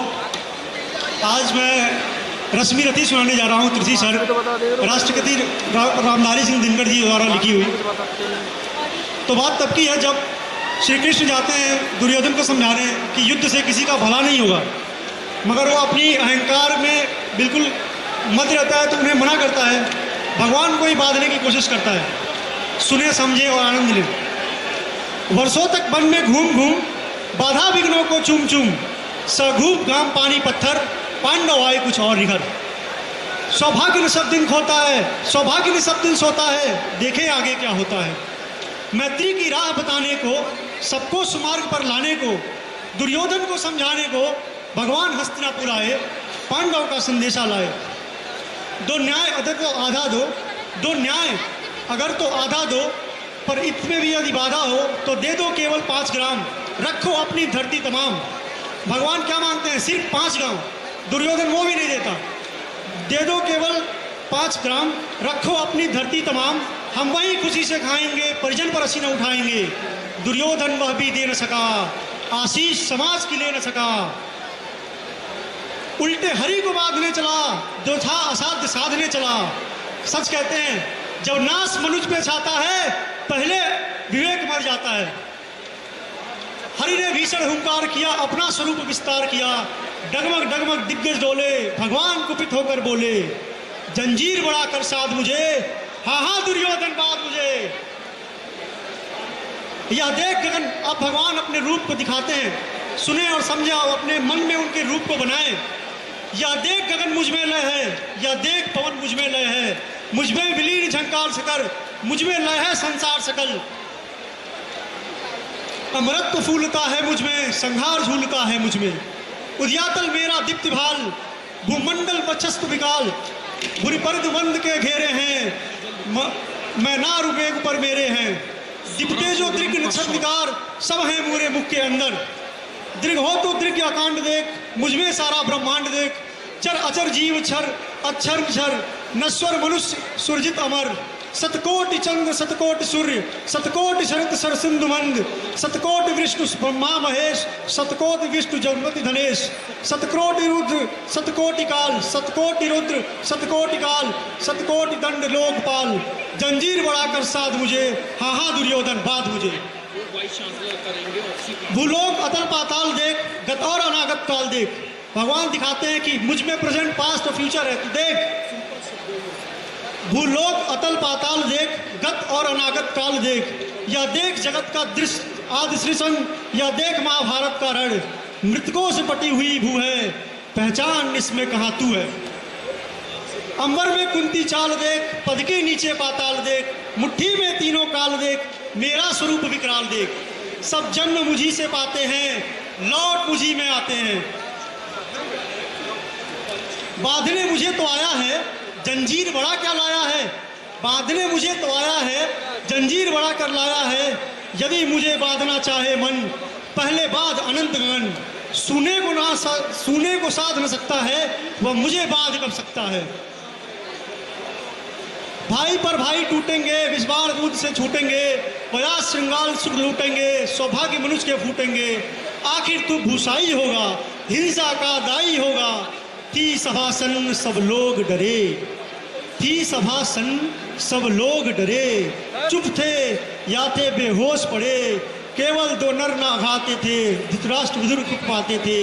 आज मैं रश्मि रति सुनाने जा रहा हूँ तिरथी सर, राष्ट्रपति रामधारी सिंह दिनकर जी द्वारा लिखी हुई। तो बात तब की है जब श्री कृष्ण जाते हैं दुर्योधन को समझाने कि युद्ध से किसी का भला नहीं होगा, मगर वो अपनी अहंकार में बिल्कुल मत रहता है तो उन्हें मना करता है, भगवान को ही बांधने की कोशिश करता है। सुने, समझे और आनंद लें। वर्षों तक वन में घूम घूम बाधा विघ्नों को चूम चूम, सघूप घाम पानी पत्थर, पांडव आए कुछ और निखर। सौभाग्य ने सब दिन खोता है, सौभाग्य ने सब दिन सोता है, देखे आगे क्या होता है। मैत्री की राह बताने को, सबको सुमार्ग पर लाने को, दुर्योधन को समझाने को भगवान हस्तिनापुर आए, पांडव का संदेशा लाए। दो न्याय अगर तो आधा दो, दो न्याय अगर तो आधा दो, पर इसमें भी यदि बाधा हो तो दे दो केवल 5 ग्राम, रखो अपनी धरती तमाम। भगवान क्या मांगते हैं? सिर्फ 5 गांव। दुर्योधन वो भी नहीं देता, दे दो केवल 5 ग्राम, रखो अपनी धरती तमाम, हम वही खुशी से खाएंगे, परिजन पर असी न उठाएंगे। दुर्योधन वह भी दे न सका, आशीष समाज की ले न सका। उल्टे हरि को बांधने चला, जो था असाध्य साधने चला। सच कहते हैं जब नाश मनुष्य पे छाता है, पहले विवेक मर जाता है। हरि ने भीषण हुंकार किया, अपना स्वरूप विस्तार किया। डगमग डगमग दिग्गज डोले, भगवान कुपित होकर बोले, जंजीर बढ़ा कर साध मुझे, हाँ हाँ दुर्योधन बाध मुझे। यह देख गगन, अब भगवान अपने रूप को दिखाते हैं, सुने और समझे और अपने मन में उनके रूप को बनाए। यह देख गगन मुझ में लय है, यह देख पवन मुझ में लय है, मुझ में विलीन झंकार सकल, मुझ में लय है संसार सकल। अमृत फूलता है मुझ में, संहार झूलता है मुझ में। उद्यातल मेरा दीप्ति भाल, भूमंडल वक्षस्थ विकाल। बुरी पर्द बंद के घेरे हैं, मैं नार वेग पर मेरे हैं। दिपते जो दृग नक्षत्र विकार, सब है मोरे मुख के अंदर। दृग हो तो दृग अकांड देख, मुझ में सारा ब्रह्मांड देख। चर अचर जीव छर, अक्षर क्षर, नश्वर मनुष्य सुरजित अमर। सतकोटि चंद्र सतकोटि सूर्य, सतकोटि शरत सरसिंधु मंद। सतकोटि विष्णु ब्रह्मा महेश, सतकोटि विष्णु जगपति धनेश। सतकोटि रुद्र सतकोटि काल, सतकोटि रुद्र सतकोटि काल। सतकोटि दंड लोकपाल, जंजीर बढ़ाकर साध मुझे, हाँ हाँ दुर्योधन बाध मुझे। भूलोक अतल पाताल देख, गत और अनागत काल देख। भगवान दिखाते हैं कि मुझ में प्रेजेंट पास्ट और फ्यूचर है, तो देख। भूलोक अतल पाताल देख, गत और अनागत काल देख। यह देख जगत का दृश्य आदि सृजन, यह देख महाभारत का रण। मृतकों से पटी हुई भू है, पहचान इसमें कहाँ तू है। अंबर में कुंती चाल देख, पद के नीचे पाताल देख। मुट्ठी में तीनों काल देख, मेरा स्वरूप विकराल देख। सब जन्म मुझी से पाते हैं, लौट मुझी में आते हैं। बांधने मुझे तो आया है, जंजीर बड़ा क्या लाया है। बांधने मुझे तो आया है, जंजीर बड़ा कर लाया है। यदि मुझे बांधना चाहे मन, पहले बांध अनंत गगन। सूने को साध न सकता है, वह मुझे बांध कर सकता है। भाई पर भाई टूटेंगे, विस्वार दूध से छूटेंगे। वयास श्रृंगार सुख लूटेंगे, सौभाग्य मनुष्य के फूटेंगे। आखिर तू भूसाई होगा, हिंसा का दाई होगा। थी सभासन सब लोग डरे, थी सभासन सब लोग डरे। चुप थे या थे बेहोश पड़े, केवल 2 नर ना घाते थे। धृतराष्ट्र विदुर कुप पाते थे,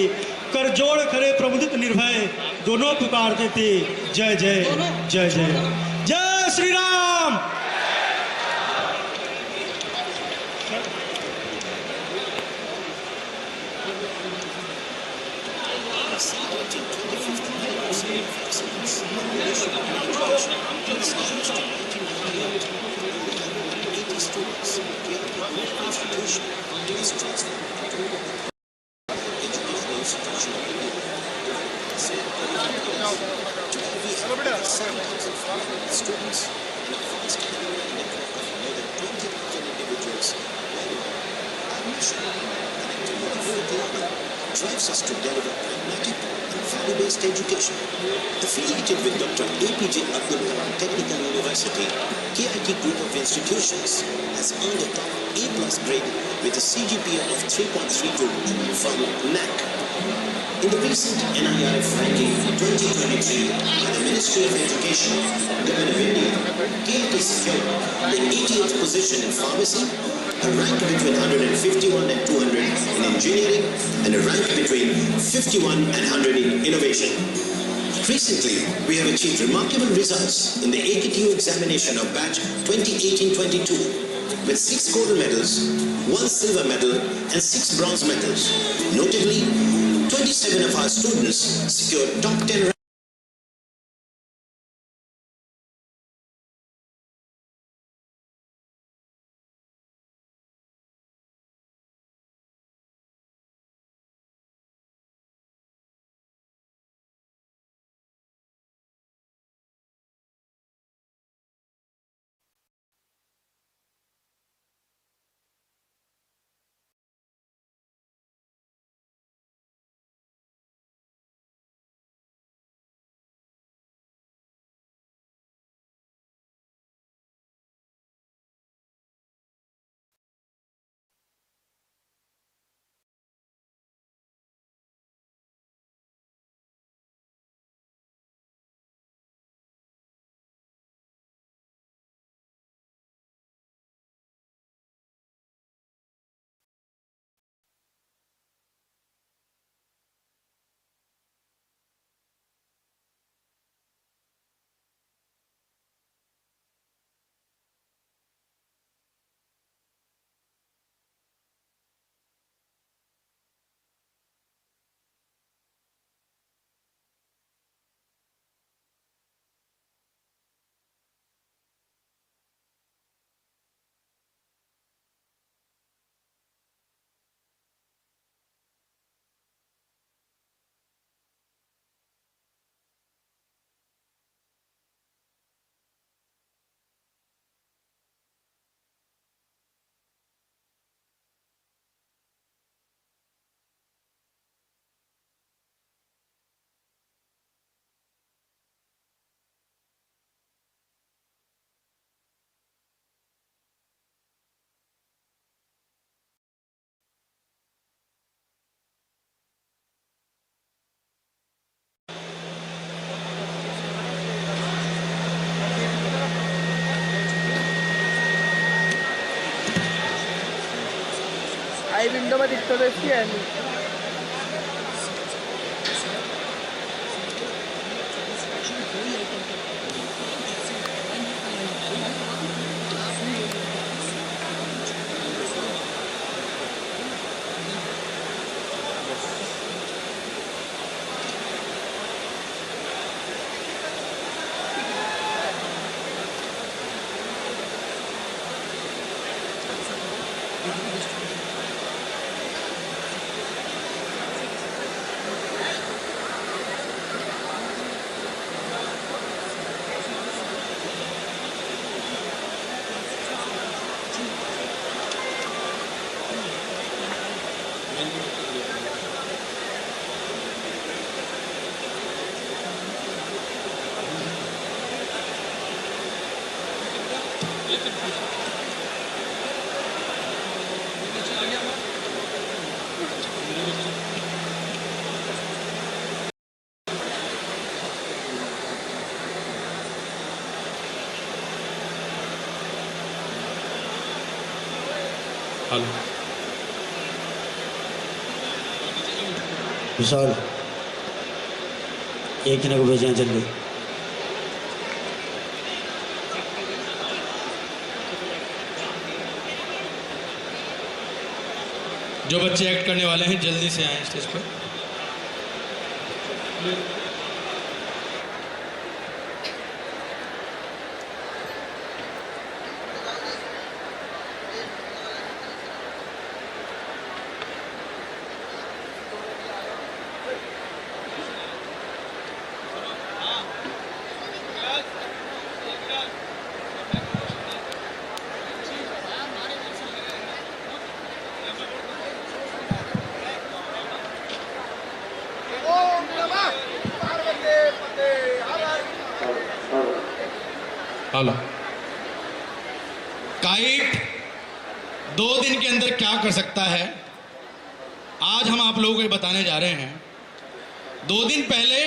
कर जोड़ खड़े प्रमुदित निर्भय। दोनों पुकारते थे, जय जय जय जय जय Shri Ram. Drives us to deliver pragmatic and value-based education. Affiliated with Dr. APJ Abdul Kalam Technical University, KIT Group of Institutions has earned a top A+ grade with a CGPA of 3.32 from NAC. In the recent NIRF ranking 2023 by the Ministry of Education, Government of India, KIT secured the 88th position in pharmacy, a rank between 151 and 200 in engineering, and a rank between 51 and 100 in innovation. Recently, we have achieved remarkable results in the AKTU examination of batch 2018-22 with 6 gold medals, 1 silver medal and 6 bronze medals. Notably, 27 of our students secured top 10 ranks. I window में दिखता था इसकी है नहीं। विशाल, एक जने को भेजना जल्दी। जो बच्चे एक्ट करने वाले हैं जल्दी से आए स्टेज पर। हेलो, काइट 2 दिन के अंदर क्या कर सकता है, आज हम आप लोगों को बताने जा रहे हैं। 2 दिन पहले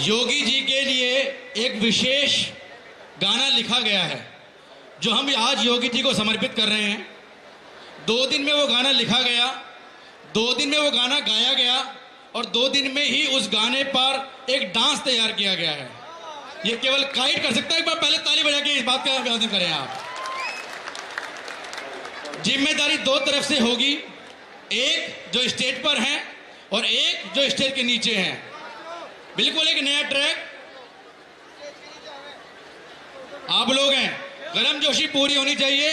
योगी जी के लिए एक विशेष गाना लिखा गया है, जो हम आज योगी जी को समर्पित कर रहे हैं। 2 दिन में वो गाना लिखा गया, 2 दिन में वो गाना गाया गया, और 2 दिन में ही उस गाने पर एक डांस तैयार किया गया है। ये केवल काइट कर सकता है। एक बार पहले ताली बजा के इस बात का अभिवादन करें आप। जिम्मेदारी 2 तरफ से होगी, एक जो स्टेज पर है और एक जो स्टेज के नीचे है। बिल्कुल एक नया ट्रैक आप लोग हैं, गर्मजोशी पूरी होनी चाहिए।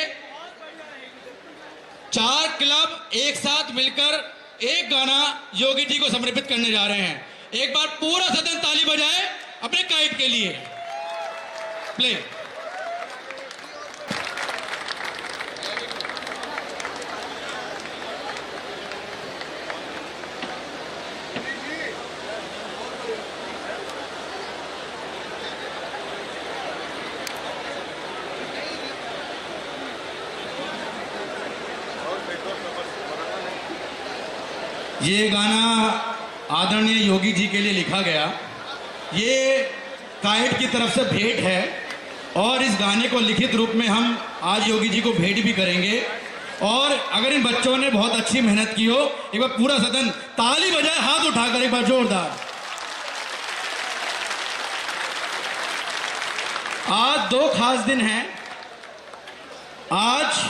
4 क्लब एक साथ मिलकर एक गाना योगी जी को समर्पित करने जा रहे हैं। एक बार पूरा सदन ताली बजाए अपने काइट के लिए। प्ले। ये गाना आदरणीय योगी जी के लिए लिखा गया। ये काइट की तरफ से भेंट है, और इस गाने को लिखित रूप में हम आज योगी जी को भेंट भी करेंगे। और अगर इन बच्चों ने बहुत अच्छी मेहनत की हो, एक बार पूरा सदन ताली बजाए, हाथ उठाकर एक बार जोरदार। आज 2 खास दिन हैं। आज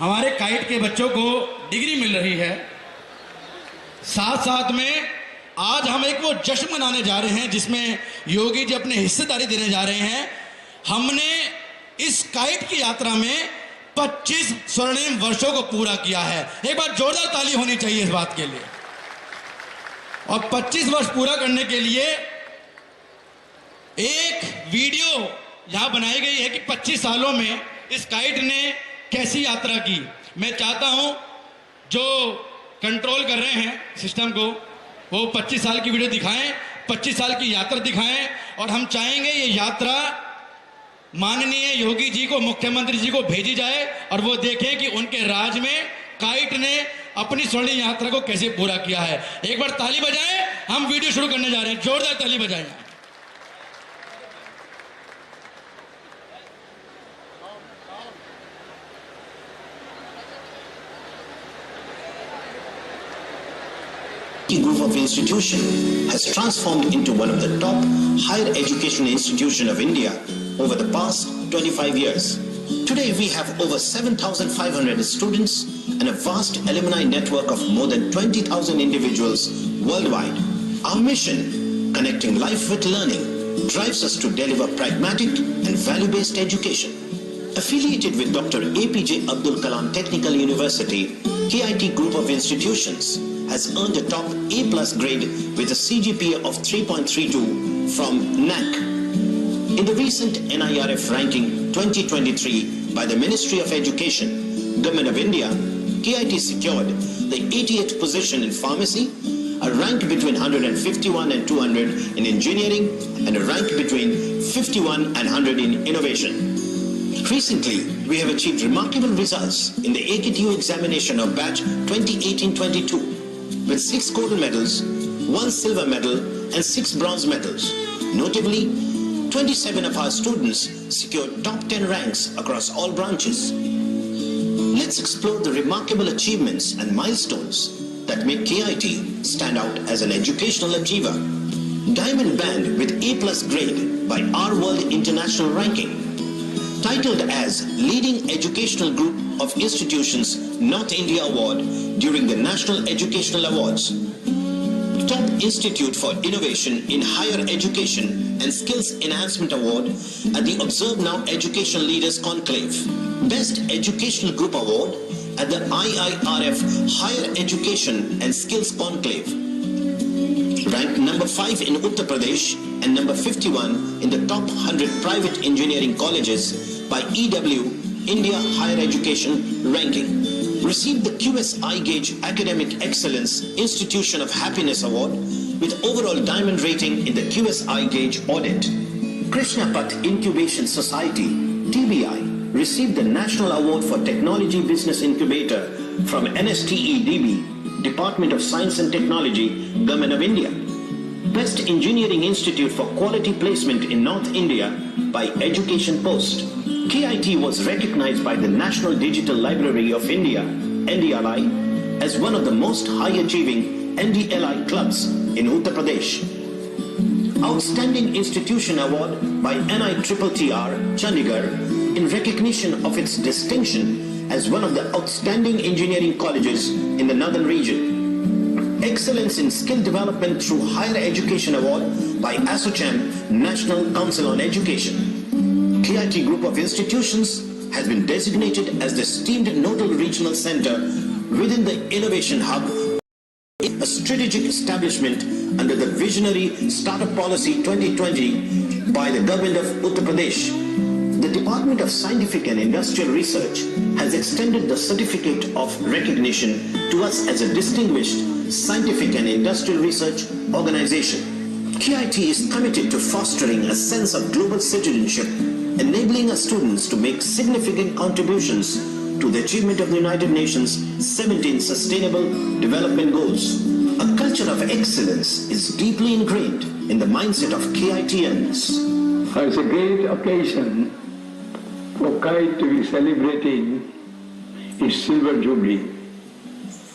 हमारे काइट के बच्चों को डिग्री मिल रही है, साथ साथ में आज हम एक वो जश्न मनाने जा रहे हैं जिसमें योगी जी अपने हिस्सेदारी देने जा रहे हैं। हमने इस काइट की यात्रा में 25 स्वर्णिम वर्षों को पूरा किया है। एक बार जोरदार ताली होनी चाहिए इस बात के लिए। और 25 वर्ष पूरा करने के लिए एक वीडियो यहां बनाई गई है कि 25 सालों में इस काइट ने कैसी यात्रा की। मैं चाहता हूं जो कंट्रोल कर रहे हैं सिस्टम को, वो 25 साल की वीडियो दिखाएं, 25 साल की यात्रा दिखाएं। और हम चाहेंगे ये यात्रा माननीय योगी जी को, मुख्यमंत्री जी को भेजी जाए, और वो देखें कि उनके राज में काइट ने अपनी स्वर्णिम यात्रा को कैसे पूरा किया है। एक बार ताली बजाएं, हम वीडियो शुरू करने जा रहे हैं। जोरदार ताली बजाएं। Group of institution has transformed into one of the top higher education institution of India over the past 25 years. Today we have over 7,500 students and a vast alumni network of more than 20,000 individuals worldwide. Our mission, connecting life with learning, drives us to deliver pragmatic and value-based education. Affiliated with Dr. APJ Abdul Kalam Technical University, KIT Group of Institutions has earned a top A+ grade with a CGPA of 3.32 from NAC. In the recent NIRF ranking 2023 by the Ministry of Education, Government of India, KIT secured the 88th position in pharmacy, a rank between 151 and 200 in engineering, and a rank between 51 and 100 in innovation. Recently, we have achieved remarkable results in the AKTU examination of batch 2018-22 with 6 gold medals, 1 silver medal and 6 bronze medals. Notably, 27 of our students secured top 10 ranks across all branches. Let's explore the remarkable achievements and milestones that make KIT stand out as an educational achiever. Diamond Band with A+ grade by Our World International Ranking. Titled as Leading Educational Group of Institutions North India Award during the National Educational Awards. Top Institute for Innovation in Higher Education and Skills Enhancement Award at the Observe Now Education Leaders Conclave. Best Educational Group Award at the IIRF Higher Education and Skills Conclave. Ranked number 5 in Uttar Pradesh and number 51 in the top 100 private engineering colleges by EW India Higher Education Ranking. Received the QSI Gauge Academic Excellence Institution of Happiness Award with overall diamond rating in the QSI Gauge audit. Krishnapath Incubation Society, TBI, received the National Award for Technology Business Incubator from NSTE-DB, Department of Science and Technology, Government of India. Best Engineering Institute for Quality Placement in North India by Education Post. KIT was recognized by the National Digital Library of India, NDLI, as one of the most high-achieving NDLI clubs in Uttar Pradesh. Outstanding Institution Award by NITTR Chandigarh in recognition of its distinction as one of the outstanding engineering colleges in the northern region. Excellence in Skill Development through Higher Education Award by ASSOCHAM, National Council on Education. KIT Group of Institutions has been designated as the esteemed nodal regional center within the Innovation Hub, a strategic establishment under the visionary Startup Policy 2020 by the Government of Uttar Pradesh. The Department of Scientific and Industrial Research has extended the certificate of recognition to us as a distinguished scientific and industrial research organization. KIT is committed to fostering a sense of global citizenship, enabling our students to make significant contributions to the achievement of the United Nations 17 Sustainable Development Goals. A culture of excellence is deeply ingrained in the mindset of KITians. It's a great occasion for KIT to be celebrating its silver jubilee.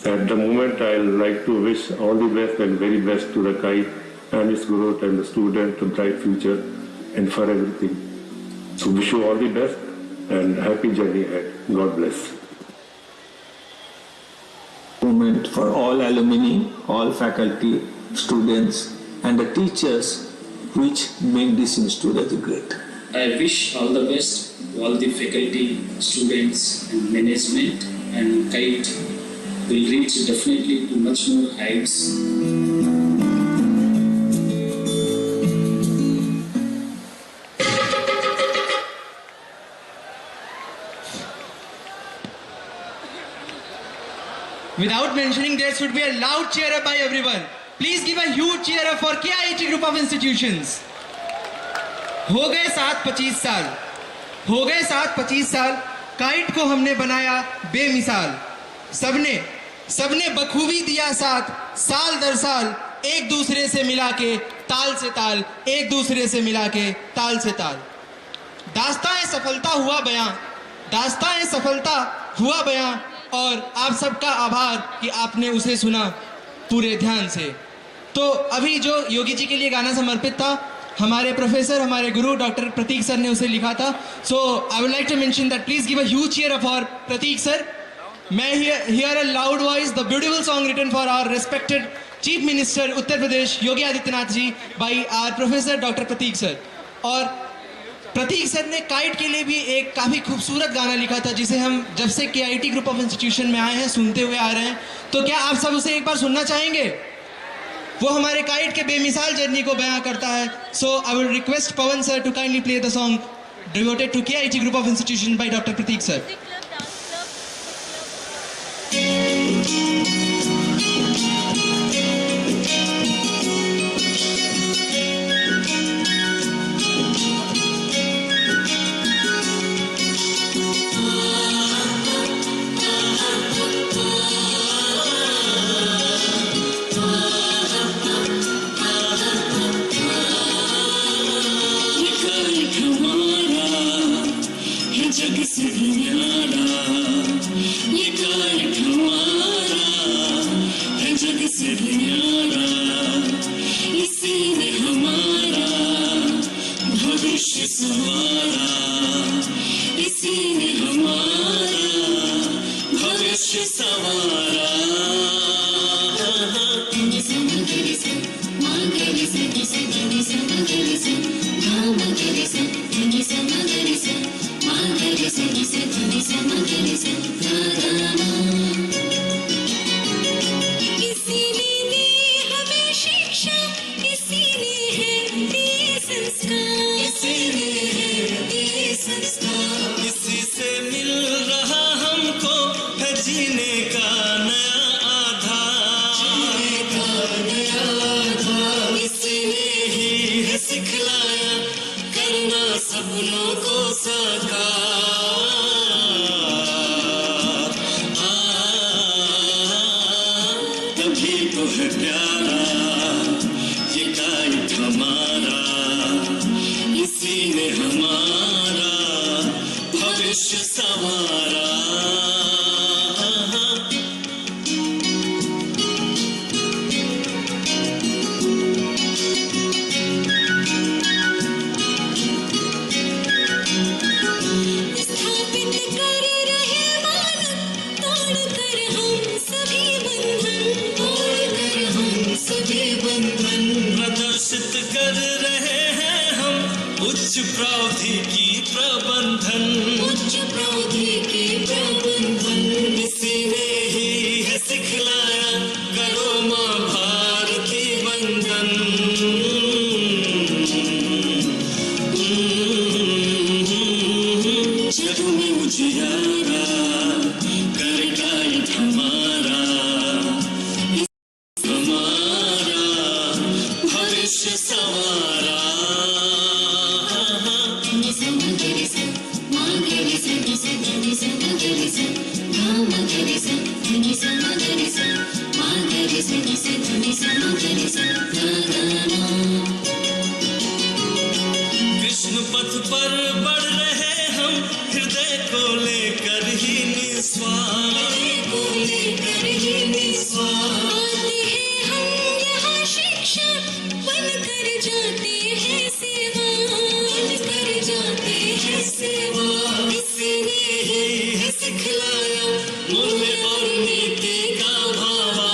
At the moment, I'd like to wish all the best and very best to the KIT and its growth and the student, a bright future and for everything. So wish you all the best and happy journey ahead. God bless. Moment for all alumni, all faculty, students and the teachers which make this institute great. I wish all the best to all the faculty, students and management, and KIT will reach definitely to much more heights. Without mentioning, there should be a loud cheer up by everyone. Please give a huge cheer up for KIT Group of Institutions. हो गए 7-25 साल, हो गए 7-25 साल, kite को हमने बनाया बेमिसाल। सबने बखूबी दिया साथ, साल दर साल, एक दूसरे से मिला के ताल से ताल, एक दूसरे से मिला के ताल से ताल। दास्तान सफलता हुआ बयां, दास्तान सफलता हुआ बयां, और आप सबका आभार कि आपने उसे सुना। पूरे ध्यान से। तो अभी जो योगी जी के लिए गाना समर्पित था, हमारे प्रोफेसर, हमारे गुरु डॉक्टर प्रतीक सर ने उसे लिखा था। So I would like to mention that please give a huge cheer for Prateek sir. May hear a loud voice, the beautiful song written for our respected Chief Minister Uttar Pradesh Yogi Adityanath ji by our Professor Dr. Prateek sir। और प्रतीक sir ने kite के लिए भी एक काफ़ी खूबसूरत गाना लिखा था, जिसे हम जब से KIT ग्रुप ऑफ इंस्टीट्यूशन में आए हैं सुनते हुए आ रहे हैं। तो क्या आप सब उसे एक बार सुनना चाहेंगे? वो हमारे काइट के बेमिसाल जर्नी को बयां करता है। So I will request Pawan sir to kindly play the song devoted to KIT group of institution by doctor Prateek sir. जग से न्यारा ये काइट हमारा है, जग से न्यारा इसी ने हमारा भविष्य संवारा, इसी ने हमारा भविष्य संवारा। इसी ने दी हमें शिक्षा, इसी ने है दिए संस्कार, इसी ने है दिए संस्कार। इसी से मिल रहा हमको है जीने का नया आधार, जीने का नया आधार। इसी ने ही है सिखलाया करना सपनों को साकार। तभी तो है प्यारा ये काइट हमारा, इसी ने हमारा भविष्य संवारा। प्रदर्शित कर रहे हैं हम उच्च प्रौद्योगिकी प्रबंधन, उच्च प्रौद्योगिकी प्रबंधन। इसी ने ही है सिखलाया करो माँ भारती वंदन। जग में उजियारा कर काइट हमारा, भविष्य संवारा। कृष्ण पथ पर बढ़ रहे हम हृदय को लेकर ही निस्वार्थ, को लेकर ही निस्वार्थ। आते हैं हम यहाँ शिक्षा बन कर जाते हैं सेवा, बन कर जाते हैं सेवा। इसी ने ही है सिखलाया मूल्य और नीति का भावार्थ।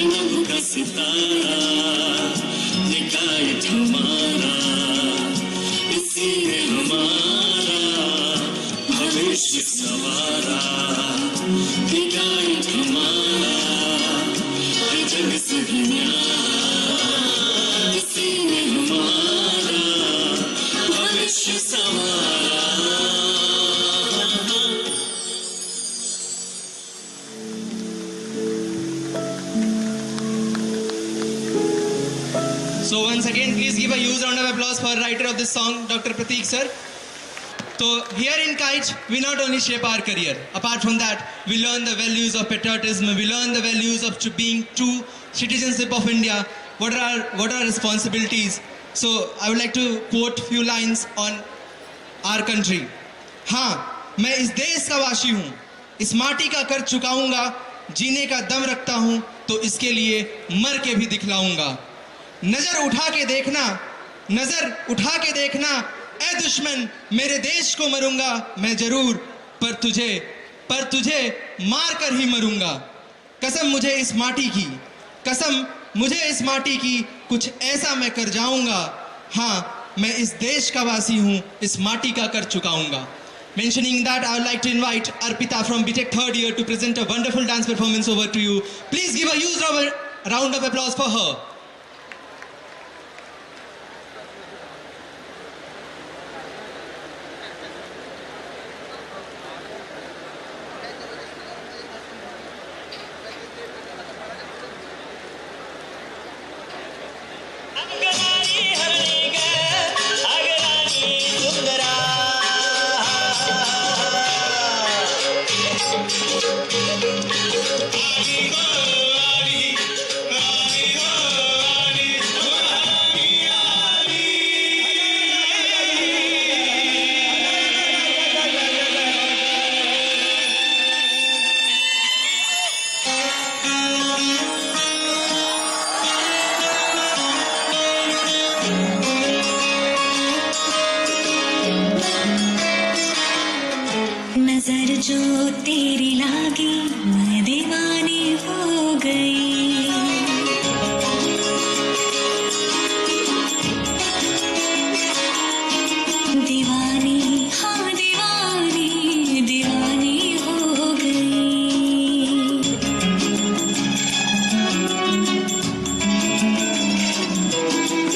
नभ का सितारा ये काइट हमारा, इसी ने हमारा भविष्य संवारा। ये काइट हमारा है, जग से न्यारा इसी ने हमारा भविष्य संवारा। So once again, please give a huge round of applause for writer of this song, Dr. Prateek sir. So here in KIT, we not only shape our career. Apart from that, we learn the values of patriotism. We learn the values of being true citizenship of India. What are our responsibilities? So I would like to quote few lines on our country. हाँ, मैं इस देश का वासी हूँ, इस माटी का कर चुकाऊंगा, जीने का दम रखता हूँ तो इसके लिए मर के भी दिखलाऊंगा। नजर उठा के देखना, नजर उठा के देखना, ऐ दुश्मन मेरे देश को मरूंगा मैं जरूर, पर तुझे मार कर ही मरूंगा। कसम मुझे इस माटी की, कसम मुझे इस माटी की, कुछ ऐसा मैं कर जाऊंगा। हाँ, मैं इस देश का वासी हूँ, इस माटी का कर चुकाऊंगा। Mentioning that, I would like to invite Arpita from BTech third year to present a wonderful dance performance over to you. Please give a huge round of applause for her. नजर जो तेरी लागी मैं दीवानी हो गई, दीवानी हाँ दीवानी दीवानी हो गई।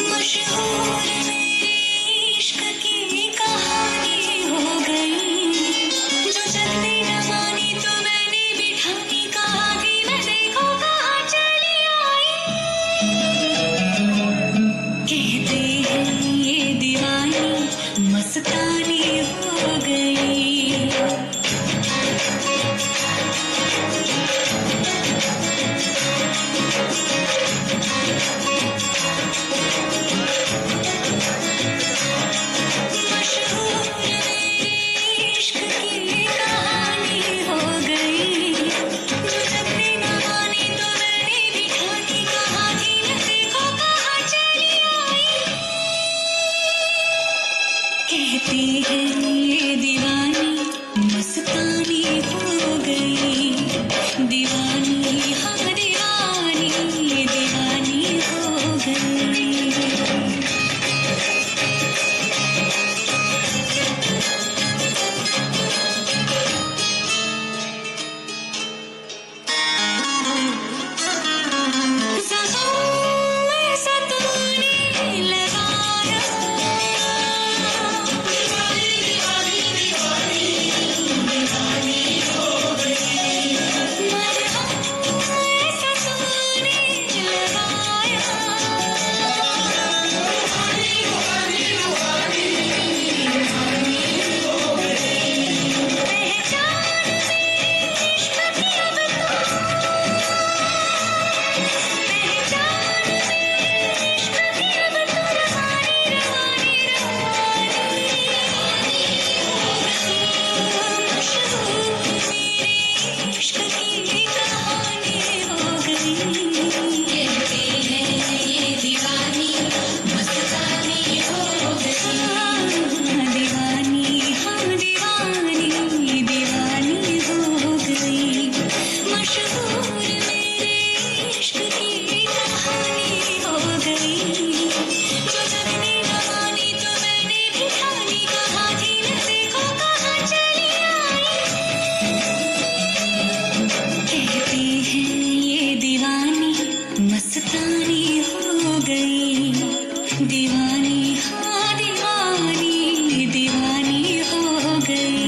मशहूर मेरे इश्क की कहानी हो गई, जो जल्दी न मानी तो मैंने भी ठानी, कहा कि मैं देखो कहाँ चली आई। कहते हैं ये दीवानी मस्तानी हो गई। मशहूर मेरे इश्क की कहानी हो गई, जो जल्दी न मानी तो मैंने भी ठानी, कहा कि मैं देखो कहाँ चली आई। कहती है ये दीवानी मस्तानी हो गई, दीवानी हाँ दीवानी दीवानी हो गई। ज़ख़म ऐसा तूने लगाया, दीवानी दीवानी दीवानी हो गई। मरहम ऐसा तूने लगाया, दीवानी दीवानी दीवानी हो गई। पहचान मेरे इश्क की अब मस्तानी हो गई, दीवानी हाँ दीवानी दीवानी हो गई।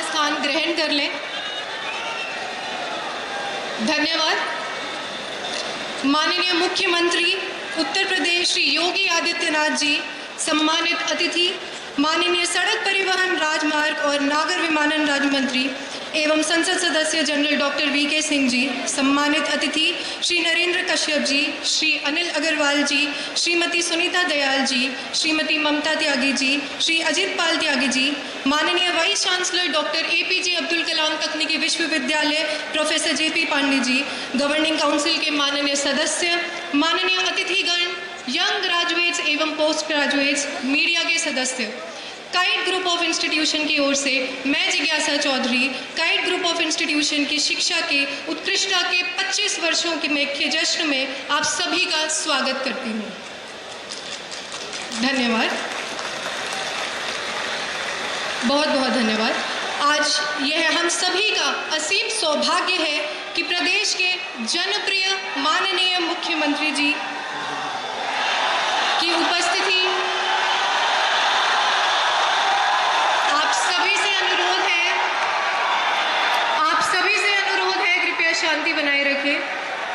स्थान ग्रहण कर लें। धन्यवाद। माननीय मुख्यमंत्री उत्तर प्रदेश श्री योगी आदित्यनाथ जी, सम्मानित अतिथि माननीय सड़क परिवहन, राजमार्ग और नागर विमानन राज्य मंत्री एवं संसद सदस्य general doctor VK. Singh ji, सम्मानित अतिथि श्री नरेंद्र कश्यप जी, श्री अनिल अग्रवाल जी, श्रीमती सुनीता दयाल जी, श्रीमती ममता त्यागी जी, श्री अजित पाल त्यागी जी, माननीय vice chancellor doctor A P J. Abdul Kalam तकनीकी विश्वविद्यालय professor J P. Pandey ji, governing council के माननीय सदस्य, माननीय अतिथिगण, यंग ग्रेजुएट्स एवं पोस्ट ग्रेजुएट्स, मीडिया के सदस्य, काइट ग्रुप ऑफ इंस्टीट्यूशन की ओर से मैं जिज्ञासा Chaudhary KIIT group of institution की शिक्षा के उत्कृष्टता के 25 वर्षों के जश्न में आप सभी का स्वागत करती हूँ। धन्यवाद, बहुत बहुत धन्यवाद। आज यह हम सभी का असीम सौभाग्य है कि प्रदेश के जनप्रिय माननीय मुख्यमंत्री जी की उपस्थिति, आप सभी से अनुरोध है कृपया शांति बनाए रखें।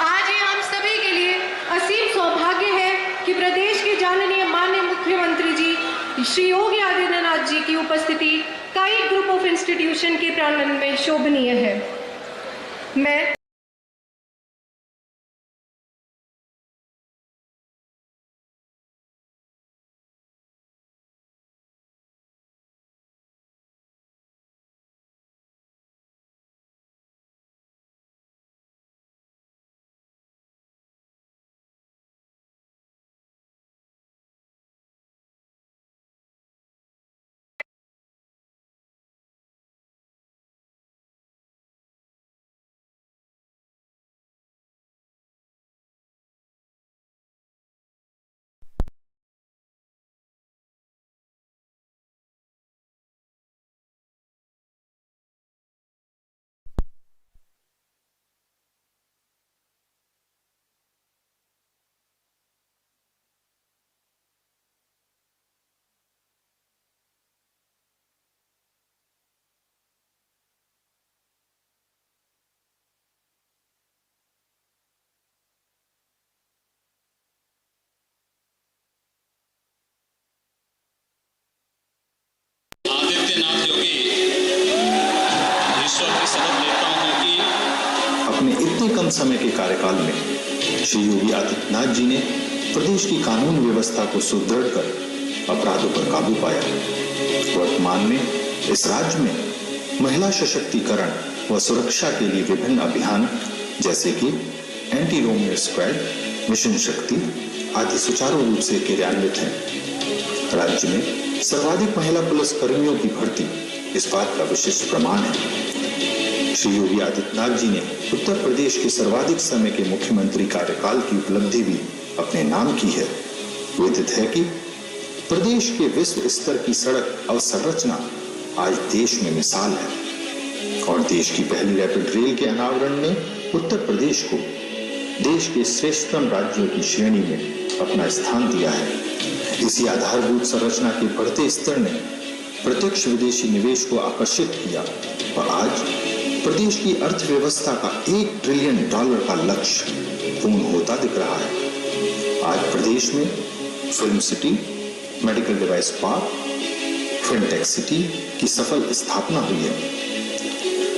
आज ये हम सभी के लिए असीम सौभाग्य है कि प्रदेश के जानीय माननीय मुख्यमंत्री जी श्री योगी आदित्यनाथ जी की उपस्थिति काइट ग्रुप ऑफ इंस्टीट्यूशन के प्रांगण में शोभनीय है। मैं आदित्यनाथ योगी ईश्वर की शपथ लेता हूं कि अपने इतने कम समय के कार्यकाल में श्री योगी आदित्यनाथ जी ने प्रदेश की कानून व्यवस्था को सुदृढ़ कर अपराधों पर काबू पाया। वर्तमान में इस राज्य में महिला सशक्तिकरण व सुरक्षा के लिए विभिन्न अभियान जैसे कि एंटी रोमियो स्क्वाड, मिशन शक्ति आदि सुचारू रूप से क्रियान्वित हैं। राज्य में सर्वाधिक महिला पुलिस कर्मियों की भर्ती इस बात का विशिष्ट प्रमाण है। श्री योगी आदित्यनाथ जी ने उत्तर प्रदेश के सर्वाधिक समय के मुख्यमंत्री कार्यकाल की उपलब्धि भी अपने नाम की है। विदित है कि प्रदेश के विश्व स्तर की सड़क अवसंरचना आज देश में मिसाल है और देश की पहली रैपिड रेल के अनावरण ने उत्तर प्रदेश को देश के श्रेष्ठतम राज्यों की श्रेणी में अपना स्थान दिया है। इसी आधारभूत संरचना के बढ़ते स्तर ने प्रत्यक्ष विदेशी निवेश को आकर्षित किया और आज प्रदेश की अर्थव्यवस्था का $1 ट्रिलियन का लक्ष्य पूर्ण होता दिख रहा है। आज प्रदेश में film city, medical device park, fintech city की सफल स्थापना हुई है।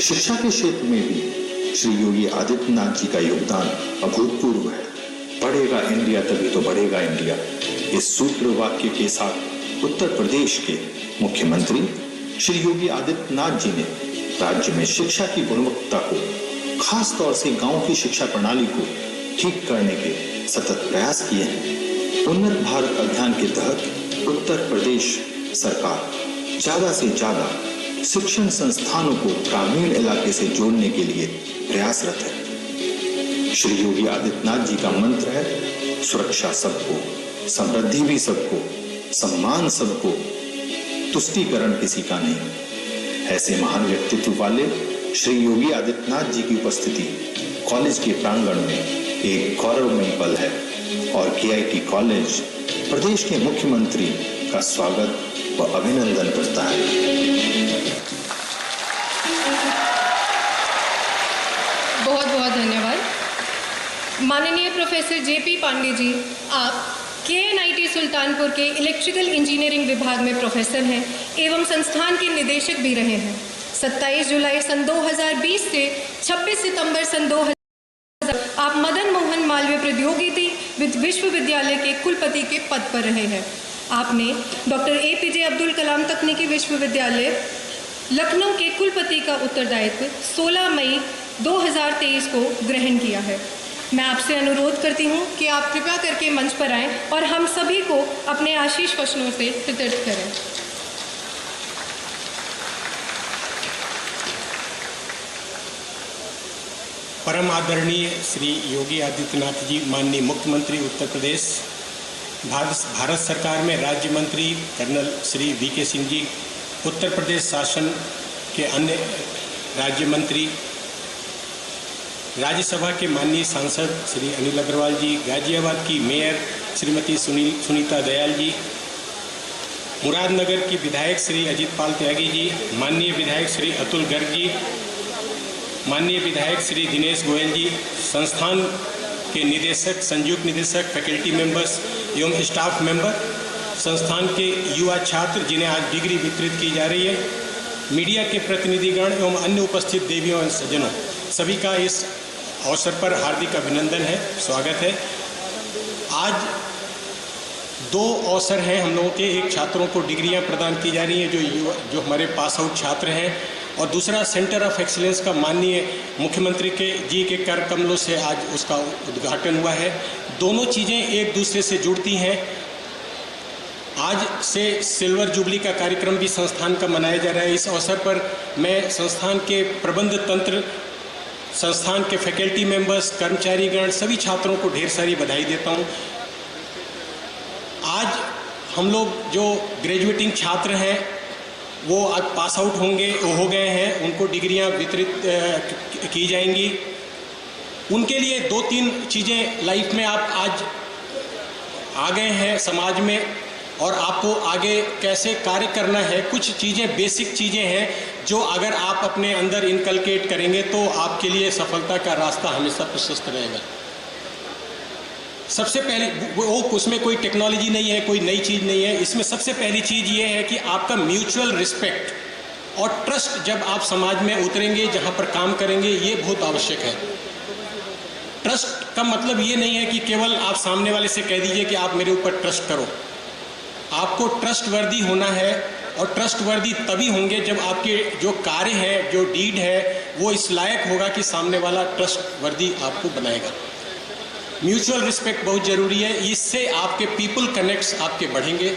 शिक्षा के क्षेत्र में भी श्री योगी आदित्यनाथ जी का योगदान अभूतपूर्व है। बढ़ेगा इंडिया तभी तो बढ़ेगा इंडिया, इस सूत्र वाक्य के साथ उत्तर प्रदेश के मुख्यमंत्री श्री योगी आदित्यनाथ जी ने राज्य में शिक्षा की गुणवत्ता को, खास तौर से गांव की शिक्षा प्रणाली को ठीक करने के सतत प्रयास किए हैं। उन्नत भारत अभियान के तहत उत्तर प्रदेश सरकार ज्यादा से ज्यादा शिक्षण संस्थानों को ग्रामीण इलाके से जोड़ने के लिए प्रयासरत है। श्री योगी आदित्यनाथ जी का मंत्र है सुरक्षा सबको, समृद्धि भी सबको, सम्मान सबको, तुष्टीकरण किसी का नहीं। ऐसे महान व्यक्तित्व वाले श्री योगी आदित्यनाथ जी की उपस्थिति कॉलेज के प्रांगण में एक गौरवमयी पल है और केआईटी कॉलेज प्रदेश के मुख्यमंत्री का स्वागत व अभिनंदन करता है। बहुत बहुत धन्यवाद। माननीय प्रोफेसर JP पांडे जी, आप KNIT सुल्तानपुर के इलेक्ट्रिकल इंजीनियरिंग विभाग में प्रोफेसर हैं एवं संस्थान के निदेशक भी रहे हैं। 27 जुलाई सन 2020 से 26 सितंबर सन 2000 आप मदन मोहन मालवीय प्रौद्योगिकी विश्वविद्यालय के कुलपति के पद पर रहे हैं। आपने डॉक्टर APJ अब्दुल कलाम तकनीकी विश्वविद्यालय लखनऊ के कुलपति का उत्तरदायित्व 16 मई 2023 को ग्रहण किया है। मैं आपसे अनुरोध करती हूं कि आप कृपया करके मंच पर आएं और हम सभी को अपने आशीष वचनों से कृतज्ञ करें। परम आदरणीय श्री योगी आदित्यनाथ जी, माननीय मुख्यमंत्री उत्तर प्रदेश, भारत सरकार में राज्य मंत्री कर्नल श्री VK सिंह जी, उत्तर प्रदेश शासन के अन्य राज्य मंत्री, राज्यसभा के माननीय सांसद श्री अनिल अग्रवाल जी, गाजियाबाद की मेयर श्रीमती सुनीता दयाल जी, मुरादनगर की विधायक श्री अजीत पाल त्यागी जी, माननीय विधायक श्री अतुल गर्ग जी, माननीय विधायक श्री दिनेश गोयल जी, संस्थान के निदेशक, संयुक्त निदेशक, फैकल्टी मेंबर्स एवं स्टाफ मेंबर, संस्थान के युवा छात्र जिन्हें आज डिग्री वितरित की जा रही है, मीडिया के प्रतिनिधिगण एवं अन्य उपस्थित देवियों एवं सज्जनों, सभी का इस अवसर पर हार्दिक अभिनंदन है, स्वागत है। आज दो अवसर हैं हम लोगों के, एक छात्रों को डिग्रियां प्रदान की जा रही हैं जो हमारे पास आउट छात्र हैं, और दूसरा सेंटर ऑफ एक्सीलेंस का माननीय मुख्यमंत्री जी के कर कमलों से आज उसका उद्घाटन हुआ है। दोनों चीज़ें एक दूसरे से जुड़ती हैं। आज से सिल्वर जुबली का कार्यक्रम भी संस्थान का मनाया जा रहा है। इस अवसर पर मैं संस्थान के प्रबंध तंत्र, संस्थान के फैकल्टी मेंबर्स, कर्मचारीगण, सभी छात्रों को ढेर सारी बधाई देता हूं। आज हम लोग जो ग्रेजुएटिंग छात्र हैं वो आज पास आउट हो गए हैं, उनको डिग्रियां वितरित की जाएंगी। उनके लिए 2-3 चीज़ें लाइफ में आप आज आ गए हैं समाज में, और आपको आगे कैसे कार्य करना है, कुछ चीज़ें बेसिक चीज़ें हैं जो अगर आप अपने अंदर इनकलकेट करेंगे तो आपके लिए सफलता का रास्ता हमेशा प्रशस्त रहेगा। सबसे पहले वो उसमें कोई टेक्नोलॉजी नहीं है, कोई नई चीज़ नहीं है, इसमें सबसे पहली चीज़ ये है कि आपका म्यूचुअल रिस्पेक्ट और ट्रस्ट जब आप समाज में उतरेंगे, जहाँ पर काम करेंगे, ये बहुत आवश्यक है। ट्रस्ट का मतलब ये नहीं है कि केवल आप सामने वाले से कह दीजिए कि आप मेरे ऊपर ट्रस्ट करो। आपको ट्रस्टवर्दी होना है, और ट्रस्टवर्दी तभी होंगे जब आपके जो कार्य है, जो डीड है, वो इस लायक होगा कि सामने वाला ट्रस्टवर्दी आपको बनाएगा। म्यूचुअल रिस्पेक्ट बहुत ज़रूरी है, इससे आपके पीपल कनेक्ट्स आपके बढ़ेंगे।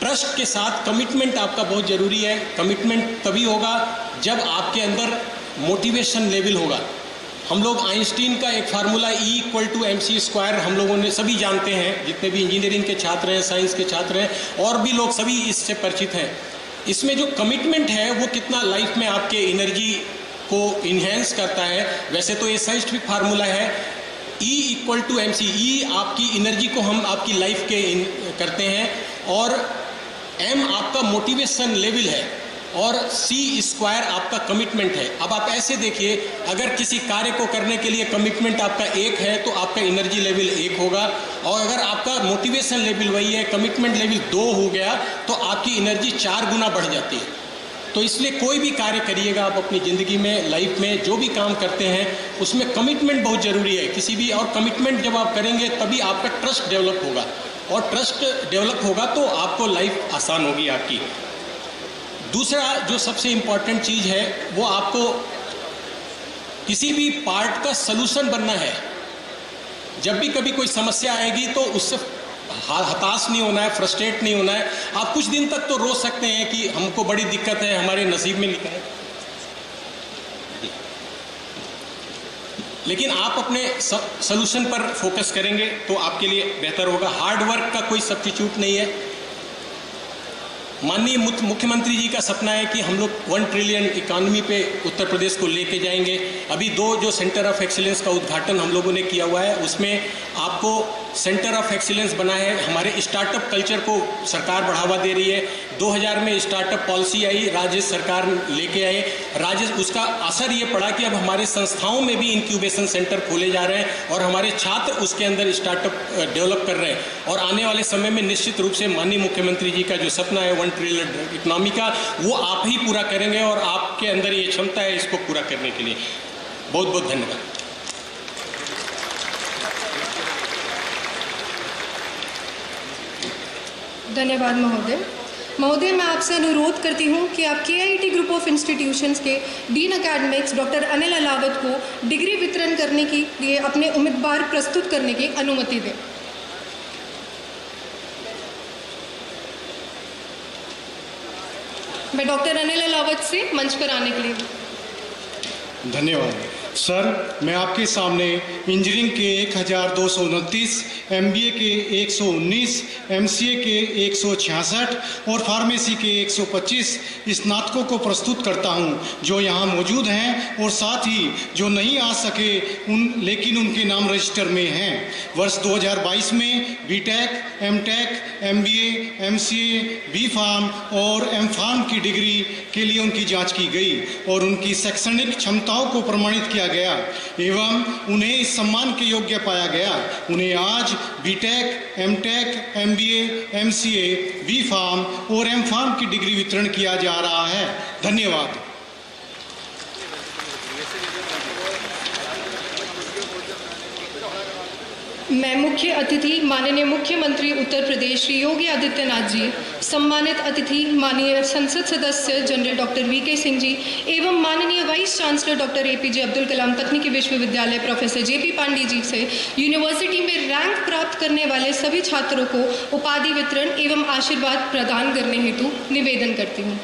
ट्रस्ट के साथ कमिटमेंट आपका बहुत ज़रूरी है। कमिटमेंट तभी होगा जब आपके अंदर मोटिवेशन लेवल होगा। हम लोग आइंस्टीन का एक फार्मूला E=mc² हम लोगों ने सभी जानते हैं, जितने भी इंजीनियरिंग के छात्र हैं, साइंस के छात्र हैं, और भी लोग सभी इससे परिचित हैं। इसमें जो कमिटमेंट है वो कितना लाइफ में आपके एनर्जी को इन्हेंस करता है। वैसे तो ये साइंटिफिक फार्मूला है, E=mc। E आपकी एनर्जी को हम आपकी लाइफ के करते हैं, और M आपका मोटिवेशन लेवल है, और C² आपका कमिटमेंट है। अब आप ऐसे देखिए, अगर किसी कार्य को करने के लिए कमिटमेंट आपका 1 है तो आपका एनर्जी लेवल 1 होगा, और अगर आपका मोटिवेशन लेवल वही है, कमिटमेंट लेवल 2 हो गया, तो आपकी एनर्जी 4 गुना बढ़ जाती है। तो इसलिए कोई भी कार्य करिएगा आप अपनी ज़िंदगी में, लाइफ में जो भी काम करते हैं, उसमें कमिटमेंट बहुत ज़रूरी है किसी भी। और कमिटमेंट जब आप करेंगे तभी आपका ट्रस्ट डेवलप होगा, और ट्रस्ट डेवलप होगा तो आपको लाइफ आसान होगी आपकी। दूसरा जो सबसे इम्पॉर्टेंट चीज़ है, वो आपको किसी भी पार्ट का सलूशन बनना है। जब भी कभी कोई समस्या आएगी तो उससे हताश नहीं होना है, फ्रस्ट्रेट नहीं होना है। आप कुछ दिन तक तो रो सकते हैं कि हमको बड़ी दिक्कत है, हमारे नसीब में लिखा है, लेकिन आप अपने सलूशन पर फोकस करेंगे तो आपके लिए बेहतर होगा। हार्ड वर्क का कोई सब्स्टिट्यूट नहीं है। माननीय मुख्यमंत्री जी का सपना है कि हम लोग 1 ट्रिलियन इकॉनमी पे उत्तर प्रदेश को लेके जाएंगे। अभी 2 जो सेंटर ऑफ एक्सीलेंस का उद्घाटन हम लोगों ने किया हुआ है, उसमें आपको सेंटर ऑफ एक्सीलेंस बना है। हमारे स्टार्टअप कल्चर को सरकार बढ़ावा दे रही है। 2000 में स्टार्टअप पॉलिसी आई, राजेश सरकार लेके आए। राजेश उसका असर ये पड़ा कि अब हमारे संस्थाओं में भी इंक्यूबेशन सेंटर खोले जा रहे हैं और हमारे छात्र उसके अंदर स्टार्टअप डेवलप कर रहे हैं। और आने वाले समय में निश्चित रूप से माननीय मुख्यमंत्री जी का जो सपना है 1 ट्रिलियन इकोनॉमी का, वो आप ही पूरा करेंगे और आपके अंदर ये क्षमता है इसको पूरा करने के लिए। बहुत बहुत धन्यवाद। धन्यवाद महोदय। महोदय, मैं आपसे अनुरोध करती हूं कि आप KIT ग्रुप ऑफ इंस्टीट्यूशंस के dean academics doctor Anil Ahlawat को डिग्री वितरण करने के लिए अपने उम्मीदवार प्रस्तुत करने की अनुमति दें। मैं डॉक्टर अनिल अलावत से मंच पर आने के लिए। धन्यवाद सर। मैं आपके सामने इंजीनियरिंग के 1229, MBA के 119, MCA के 166 और फार्मेसी के 125 स्नातकों को प्रस्तुत करता हूं, जो यहां मौजूद हैं और साथ ही जो नहीं आ सके लेकिन उनके नाम रजिस्टर में हैं। वर्ष 2022 में BTech, MTech, MBA, MCA, B.Pharm और M.Pharm की डिग्री के लिए उनकी जांच की गई और उनकी शैक्षणिक क्षमताओं को प्रमाणित किया गया एवं उन्हें इस सम्मान के योग्य पाया गया। उन्हें आज BTech, MTech, MBA, MCA, B.Pharm और M.Pharm की डिग्री वितरण किया जा रहा है। धन्यवाद। मैं मुख्य अतिथि माननीय मुख्यमंत्री उत्तर प्रदेश श्री योगी आदित्यनाथ जी, सम्मानित अतिथि माननीय संसद सदस्य general doctor VK Singh ji एवं माननीय vice chancellor doctor APJ Abdul Kalam तकनीकी विश्वविद्यालय प्रोफेसर JP पांडे जी से यूनिवर्सिटी में रैंक प्राप्त करने वाले सभी छात्रों को उपाधि वितरण एवं आशीर्वाद प्रदान करने हेतु निवेदन करती हूँ।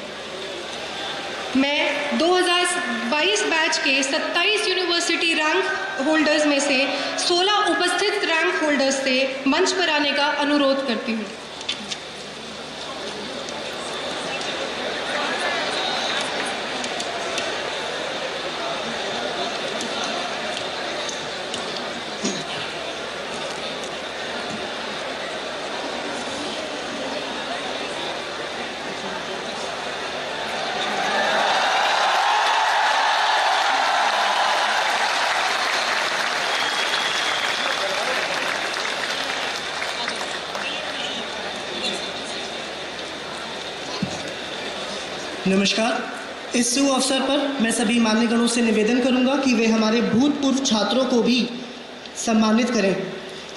मैं 2022 बैच के 27 यूनिवर्सिटी रैंक होल्डर्स में से 16 उपस्थित रैंक होल्डर्स से मंच पर आने का अनुरोध करती हूँ। नमस्कार। इस शुभ अवसर पर मैं सभी मान्यगणों से निवेदन करूंगा कि वे हमारे भूतपूर्व छात्रों को भी सम्मानित करें।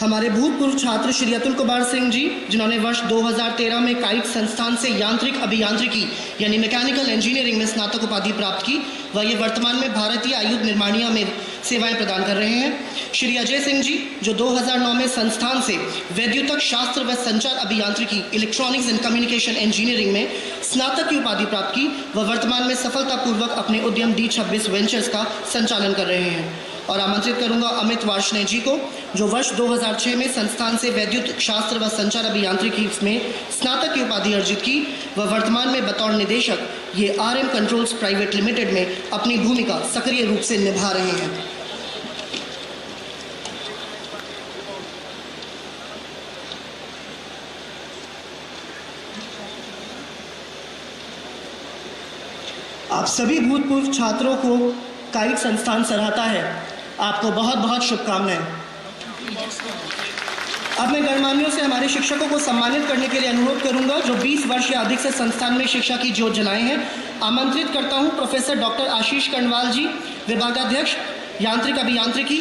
हमारे भूतपूर्व छात्र श्री अतुल कुमार सिंह जी, जिन्होंने वर्ष 2013 में काइट संस्थान से यांत्रिक अभियांत्रिकी यानी मैकेनिकल इंजीनियरिंग में स्नातक उपाधि प्राप्त की, वह ये वर्तमान में भारतीय आयुध निर्माणिया में सेवाएं प्रदान कर रहे हैं। श्री अजय सिंह जी, जो 2009 में संस्थान से वैद्युतक शास्त्र व संचार अभियांत्रिकी इलेक्ट्रॉनिक्स एंड कम्युनिकेशन इंजीनियरिंग में स्नातक की उपाधि प्राप्त की, वह वर्तमान में सफलतापूर्वक अपने उद्यम D26 वेंचर्स का संचालन कर रहे हैं। और आमंत्रित करूंगा अमित वार्ष्णेय जी को, जो वर्ष 2006 में संस्थान से वैद्युत शास्त्र व संचार अभियांत्रिकी में स्नातक की उपाधि अर्जित की, वह वर्तमान में बतौर निदेशक ये RM कंट्रोल्स प्राइवेट लिमिटेड में अपनी भूमिका सक्रिय रूप से निभा रहे हैं। आप सभी भूतपूर्व छात्रों को काइट संस्थान सराहता है। आपको बहुत बहुत शुभकामनाएं। अब मैं गणमान्यों से हमारे शिक्षकों को सम्मानित करने के लिए अनुरोध करूंगा, जो 20 वर्ष या अधिक से संस्थान में शिक्षा की ज्योत जलाए हैं। आमंत्रित करता हूं प्रोफेसर डॉक्टर आशीष कर्णवाल जी, विभागाध्यक्ष यांत्रिक अभियांत्रिकी,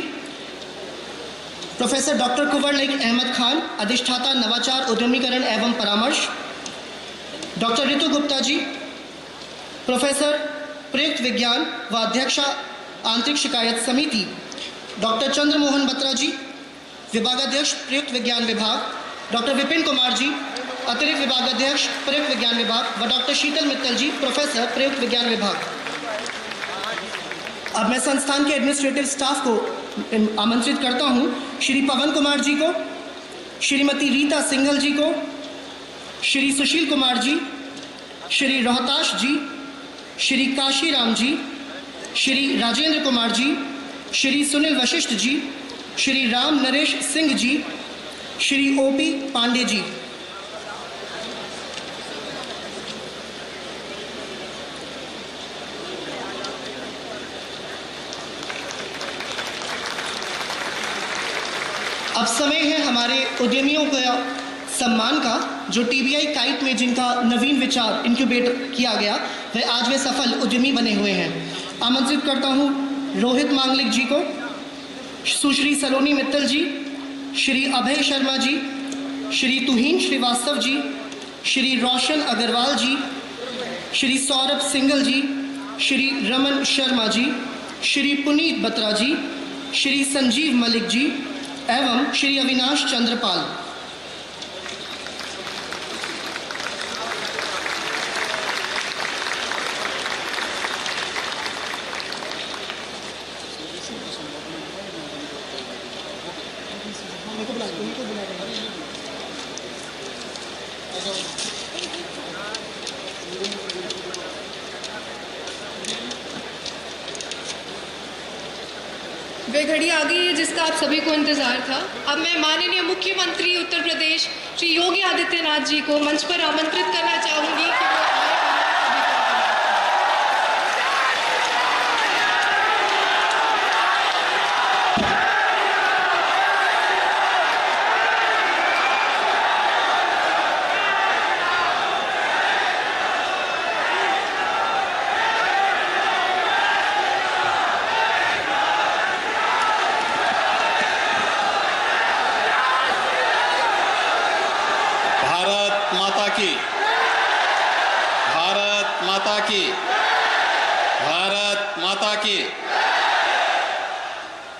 प्रोफेसर डॉक्टर कुंवर लेक अहमद खान, अधिष्ठाता नवाचार उद्यमीकरण एवं परामर्श, डॉक्टर ऋतु गुप्ता जी, प्रोफेसर प्रयुक्त विज्ञान व अध्यक्षा आंतरिक शिकायत समिति, डॉक्टर चंद्रमोहन बत्रा जी, विभागाध्यक्ष प्रयुक्त विज्ञान विभाग, डॉक्टर विपिन कुमार जी, अतिरिक्त विभागाध्यक्ष प्रयुक्त विज्ञान विभाग व डॉक्टर शीतल मित्तल जी, प्रोफेसर प्रयुक्त विज्ञान विभाग। अब मैं संस्थान के एडमिनिस्ट्रेटिव स्टाफ को आमंत्रित करता हूं, श्री पवन कुमार जी को, श्रीमती रीता सिंघल जी को, श्री सुशील कुमार जी, श्री रोहताश जी, श्री काशीराम जी, श्री राजेंद्र कुमार जी, श्री सुनील वशिष्ठ जी, श्री राम नरेश सिंह जी, श्री ओपी पांडे जी। अब समय है हमारे उद्यमियों का सम्मान का, जो टीबीआई काइट में जिनका नवीन विचार इंक्यूबेट किया गया, वह आज वे सफल उद्यमी बने हुए हैं। आमंत्रित करता हूं रोहित मांगलिक जी को, सुश्री सलोनी मित्तल जी, श्री अभय शर्मा जी, श्री तुहीन श्रीवास्तव जी, श्री रोशन अग्रवाल जी, श्री सौरभ सिंगल जी, श्री रमन शर्मा जी, श्री पुनीत बत्रा जी, श्री संजीव मलिक जी एवं श्री अविनाश चंद्रपाल। वे घड़ी आ गई है जिसका आप सभी को इंतजार था। अब मैं माननीय मुख्यमंत्री उत्तर प्रदेश श्री योगी आदित्यनाथ जी को मंच पर आमंत्रित करना चाहूंगी कि वो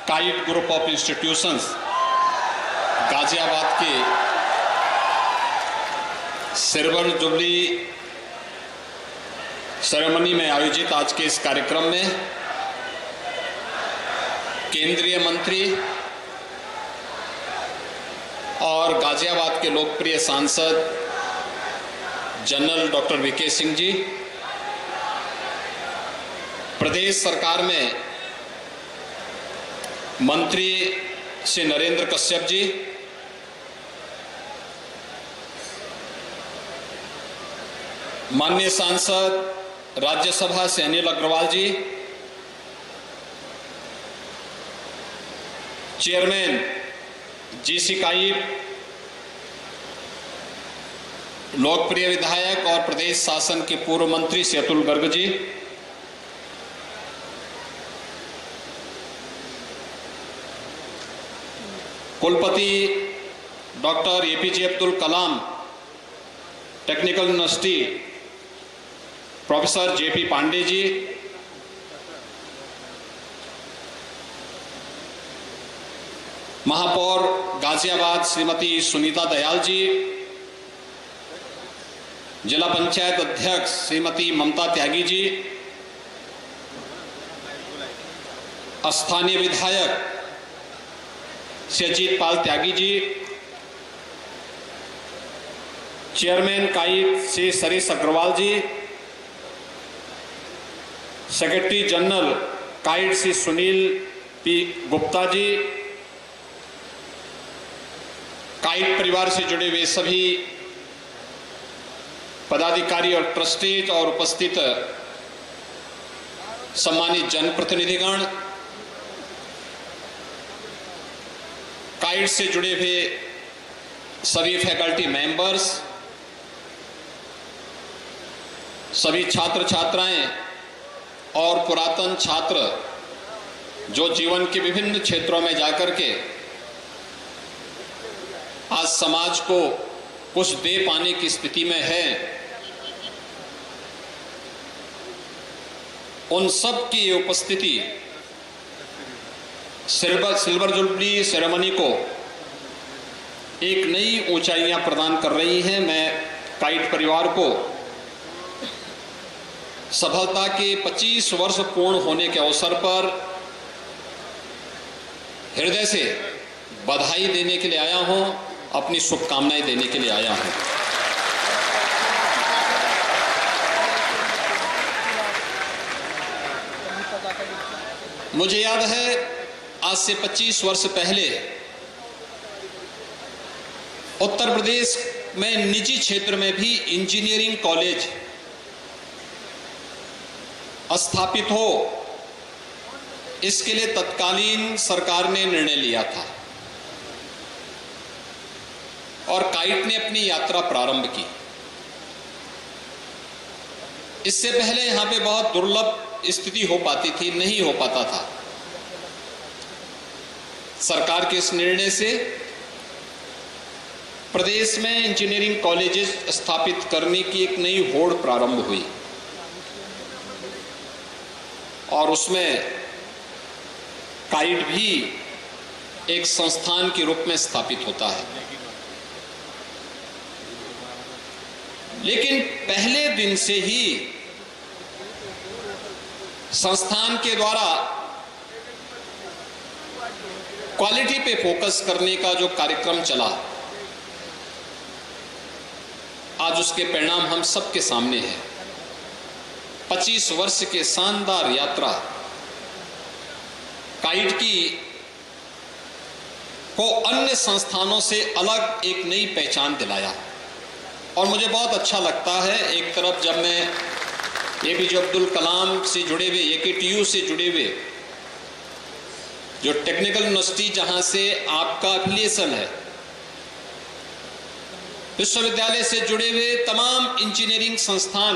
kite group of institutions Ghaziabad के सिल्वर जुबली सेरेमनी में आयोजित आज के इस कार्यक्रम में केंद्रीय मंत्री और गाजियाबाद के लोकप्रिय सांसद general doctor VK Singh ji, प्रदेश सरकार में मंत्री श्री नरेंद्र कश्यप जी, माननीय सांसद राज्यसभा से अनिल अग्रवाल जी, चेयरमैन जीसी काइट, लोकप्रिय विधायक और प्रदेश शासन के पूर्व मंत्री श्री अतुल गर्ग जी, कुलपति doctor APJ Abdul Kalam technical university professor JP Pandey ji, महापौर गाजियाबाद श्रीमती सुनीता दयाल जी, जिला पंचायत अध्यक्ष श्रीमती ममता त्यागी जी, स्थानीय विधायक Shri Ajit Pal Tyagi ji, chairman KIET Shri Suresh Agarwal ji, secretary general KIET Shri Sunil P Gupta ji, KIET परिवार से जुड़े हुए सभी पदाधिकारी और ट्रस्टीज और उपस्थित सम्मानित जनप्रतिनिधिगण, काइट से जुड़े हुए सभी फैकल्टी मेंबर्स, सभी छात्र छात्राएं और पुरातन छात्र जो जीवन के विभिन्न क्षेत्रों में जाकर के आज समाज को कुछ दे पाने की स्थिति में है, उन सब की उपस्थिति सिल्वर जुबली सेरेमनी को एक नई ऊंचाइयां प्रदान कर रही है। मैं काइट परिवार को सफलता के 25 वर्ष पूर्ण होने के अवसर पर हृदय से बधाई देने के लिए आया हूं, अपनी शुभकामनाएं देने के लिए आया हूं। मुझे याद है आज से 25 वर्ष पहले उत्तर प्रदेश में निजी क्षेत्र में भी इंजीनियरिंग कॉलेज स्थापित हो, इसके लिए तत्कालीन सरकार ने निर्णय लिया था और काइट ने अपनी यात्रा प्रारंभ की। इससे पहले यहां पे बहुत दुर्लभ स्थिति हो पाती थी, नहीं हो पाता था। सरकार के इस निर्णय से प्रदेश में इंजीनियरिंग कॉलेजेस स्थापित करने की एक नई होड़ प्रारंभ हुई और उसमें काइट भी एक संस्थान के रूप में स्थापित होता है। लेकिन पहले दिन से ही संस्थान के द्वारा क्वालिटी पे फोकस करने का जो कार्यक्रम चला, आज उसके परिणाम हम सबके सामने हैं। 25 वर्ष के शानदार यात्रा काइट की को अन्य संस्थानों से अलग एक नई पहचान दिलाया और मुझे बहुत अच्छा लगता है। एक तरफ जब मैं एपीजे अब्दुल कलाम से जुड़े हुए, AKTU से जुड़े हुए जो टेक्निकल यूनिवर्सिटी जहां से आपका एफिलिएशन है, विश्वविद्यालय से जुड़े हुए तमाम इंजीनियरिंग संस्थान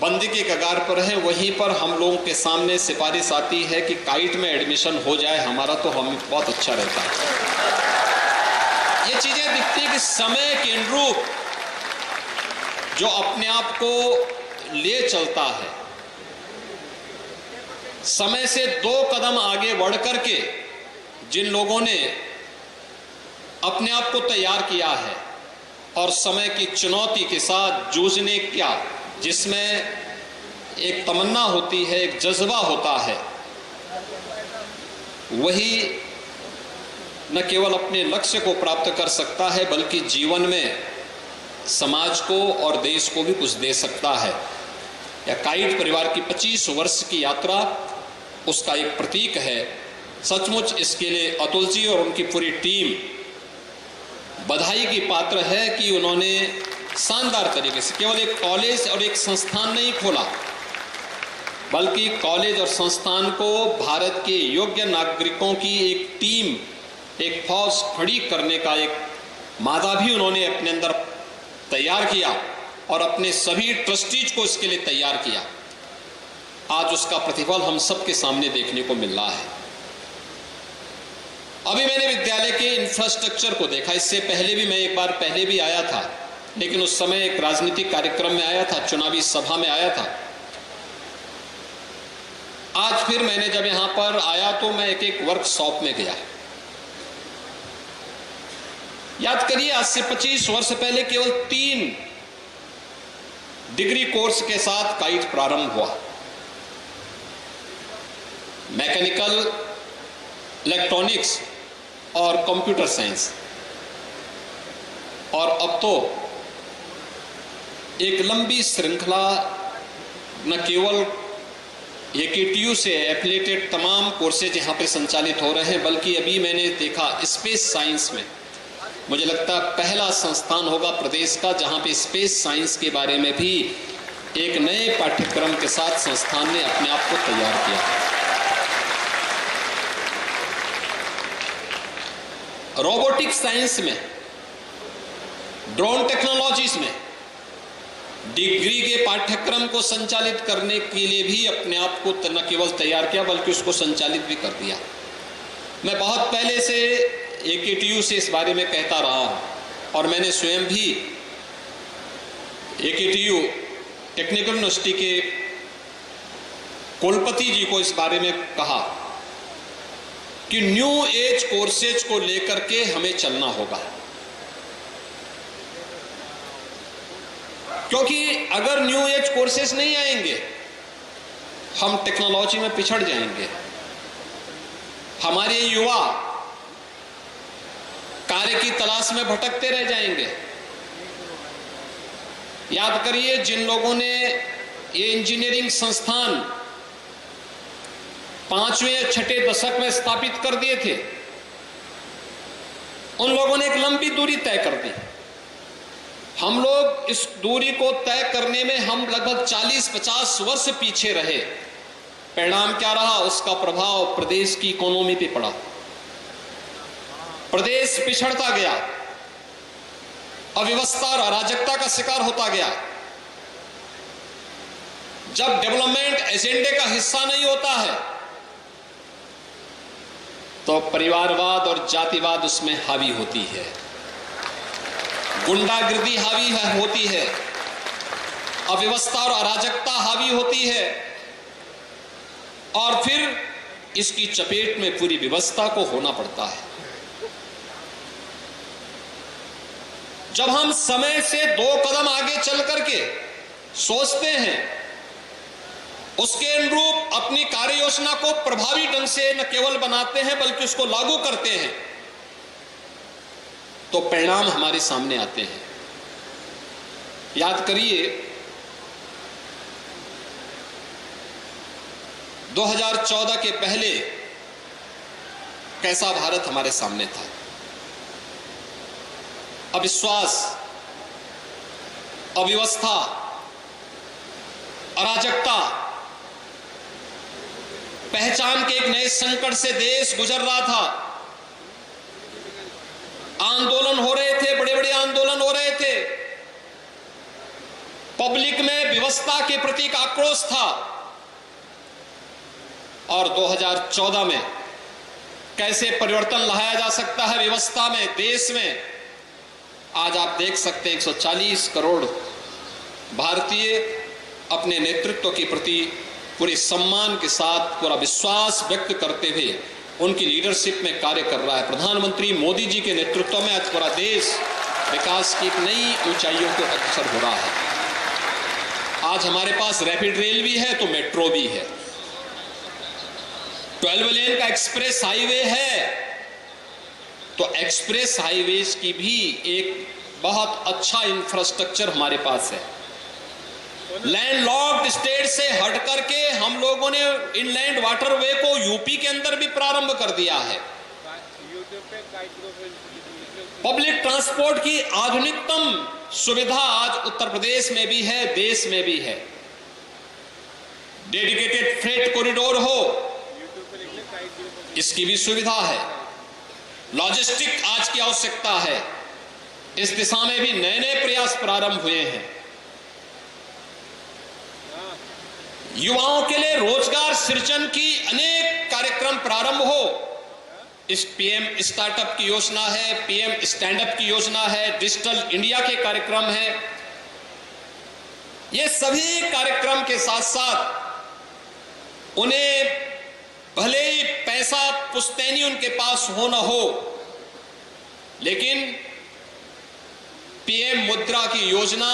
बंद के कगार पर है, वहीं पर हम लोगों के सामने सिफारिश आती है कि काइट में एडमिशन हो जाए हमारा, तो हमें बहुत अच्छा रहता है। ये चीजें दिखती है कि समय के अनुरूप जो अपने आप को ले चलता है, समय से 2 कदम आगे बढ़ करके जिन लोगों ने अपने आप को तैयार किया है और समय की चुनौती के साथ जूझने क्या, जिसमें एक तमन्ना होती है, एक जज्बा होता है, वही न केवल अपने लक्ष्य को प्राप्त कर सकता है बल्कि जीवन में समाज को और देश को भी कुछ दे सकता है। या काइट परिवार की 25 वर्ष की यात्रा उसका एक प्रतीक है। सचमुच इसके लिए अतुल जी और उनकी पूरी टीम बधाई की पात्र है कि उन्होंने शानदार तरीके से केवल एक कॉलेज और एक संस्थान नहीं खोला, बल्कि कॉलेज और संस्थान को भारत के योग्य नागरिकों की एक टीम, एक फौज खड़ी करने का एक मादा भी उन्होंने अपने अंदर तैयार किया और अपने सभी ट्रस्टीज को इसके लिए तैयार किया। आज उसका प्रतिफल हम सबके सामने देखने को मिल रहा है। अभी मैंने विद्यालय के इंफ्रास्ट्रक्चर को देखा, इससे पहले भी मैं एक बार पहले भी आया था, लेकिन उस समय एक राजनीतिक कार्यक्रम में आया था, चुनावी सभा में आया था। आज फिर मैंने जब यहां पर आया तो मैं एक वर्कशॉप में गया। याद करिए, आज से 25 वर्ष पहले केवल 3 डिग्री कोर्स के साथ काइट प्रारंभ हुआ, मैकेनिकल, इलेक्ट्रॉनिक्स और कंप्यूटर साइंस, और अब तो एक लंबी श्रृंखला न केवल AKTU से एफिलिएटेड तमाम कोर्सेज यहाँ पे संचालित हो रहे हैं, बल्कि अभी मैंने देखा स्पेस साइंस में मुझे लगता है पहला संस्थान होगा प्रदेश का जहाँ पे स्पेस साइंस के बारे में भी एक नए पाठ्यक्रम के साथ संस्थान ने अपने आप को तैयार किया। रोबोटिक साइंस में, ड्रोन टेक्नोलॉजीज में डिग्री के पाठ्यक्रम को संचालित करने के लिए भी अपने आप को न केवल तैयार किया बल्कि उसको संचालित भी कर दिया। मैं बहुत पहले से AKTU से इस बारे में कहता रहा हूं और मैंने स्वयं भी AKTU टेक्निकल यूनिवर्सिटी के कुलपति जी को इस बारे में कहा कि न्यू एज कोर्सेज को लेकर के हमें चलना होगा, क्योंकि अगर न्यू एज कोर्सेज नहीं आएंगे हम टेक्नोलॉजी में पिछड़ जाएंगे। हमारे युवा कार्य की तलाश में भटकते रह जाएंगे। याद करिए, जिन लोगों ने ये इंजीनियरिंग संस्थान 5वें या 6ठे दशक में स्थापित कर दिए थे, उन लोगों ने एक लंबी दूरी तय कर दी। हम लोग इस दूरी को तय करने में हम लगभग 40-50 वर्ष पीछे रहे। परिणाम क्या रहा? उसका प्रभाव प्रदेश की इकोनॉमी पे पड़ा। प्रदेश पिछड़ता गया, अव्यवस्था और अराजकता का शिकार होता गया। जब डेवलपमेंट एजेंडे का हिस्सा नहीं होता है तो परिवारवाद और जातिवाद उसमें हावी होती है, गुंडागिर्दी हावी होती है, अव्यवस्था और अराजकता हावी होती है, और फिर इसकी चपेट में पूरी व्यवस्था को होना पड़ता है। जब हम समय से 2 कदम आगे चल करके सोचते हैं, उसके अनुरूप अपनी कार्य योजना को प्रभावी ढंग से न केवल बनाते हैं बल्कि उसको लागू करते हैं, तो परिणाम हमारे सामने आते हैं। याद करिए 2014 के पहले कैसा भारत हमारे सामने था। अविश्वास, अव्यवस्था, अराजकता, पहचान के एक नए संकट से देश गुजर रहा था। आंदोलन हो रहे थे, बड़े बड़े आंदोलन हो रहे थे। पब्लिक में व्यवस्था के प्रति एक आक्रोश था। और 2014 में कैसे परिवर्तन लाया जा सकता है व्यवस्था में, देश में, आज आप देख सकते हैं 140 करोड़ भारतीय अपने नेतृत्व के प्रति पूरे सम्मान के साथ, पूरा विश्वास व्यक्त करते हुए उनकी लीडरशिप में कार्य कर रहा है। प्रधानमंत्री मोदी जी के नेतृत्व में आज पूरा देश विकास की एक नई ऊंचाइयों को अग्रसर हो रहा है। आज हमारे पास रैपिड रेल भी है तो मेट्रो भी है, 12 लेन का एक्सप्रेस हाईवे है, तो एक्सप्रेस हाईवेज की भी एक बहुत अच्छा इंफ्रास्ट्रक्चर हमारे पास है। लैंडलॉक्ड स्टेट से हट करके हम लोगों ने इनलैंड वाटरवे को यूपी के अंदर भी प्रारंभ कर दिया है। पब्लिक ट्रांसपोर्ट की आधुनिकतम सुविधा आज उत्तर प्रदेश में भी है, देश में भी है। डेडिकेटेड फ्रेट कॉरिडोर हो, इसकी भी सुविधा है। लॉजिस्टिक आज की आवश्यकता है, इस दिशा में भी नए नए प्रयास प्रारंभ हुए हैं। युवाओं के लिए रोजगार सृजन की अनेक कार्यक्रम प्रारंभ हो। इस पीएम स्टार्टअप की योजना है, पीएम स्टैंडअप की योजना है, डिजिटल इंडिया के कार्यक्रम है। ये सभी कार्यक्रम के साथ साथ उन्हें भले ही पैसा पुश्तैनी उनके पास हो ना हो, लेकिन पीएम मुद्रा की योजना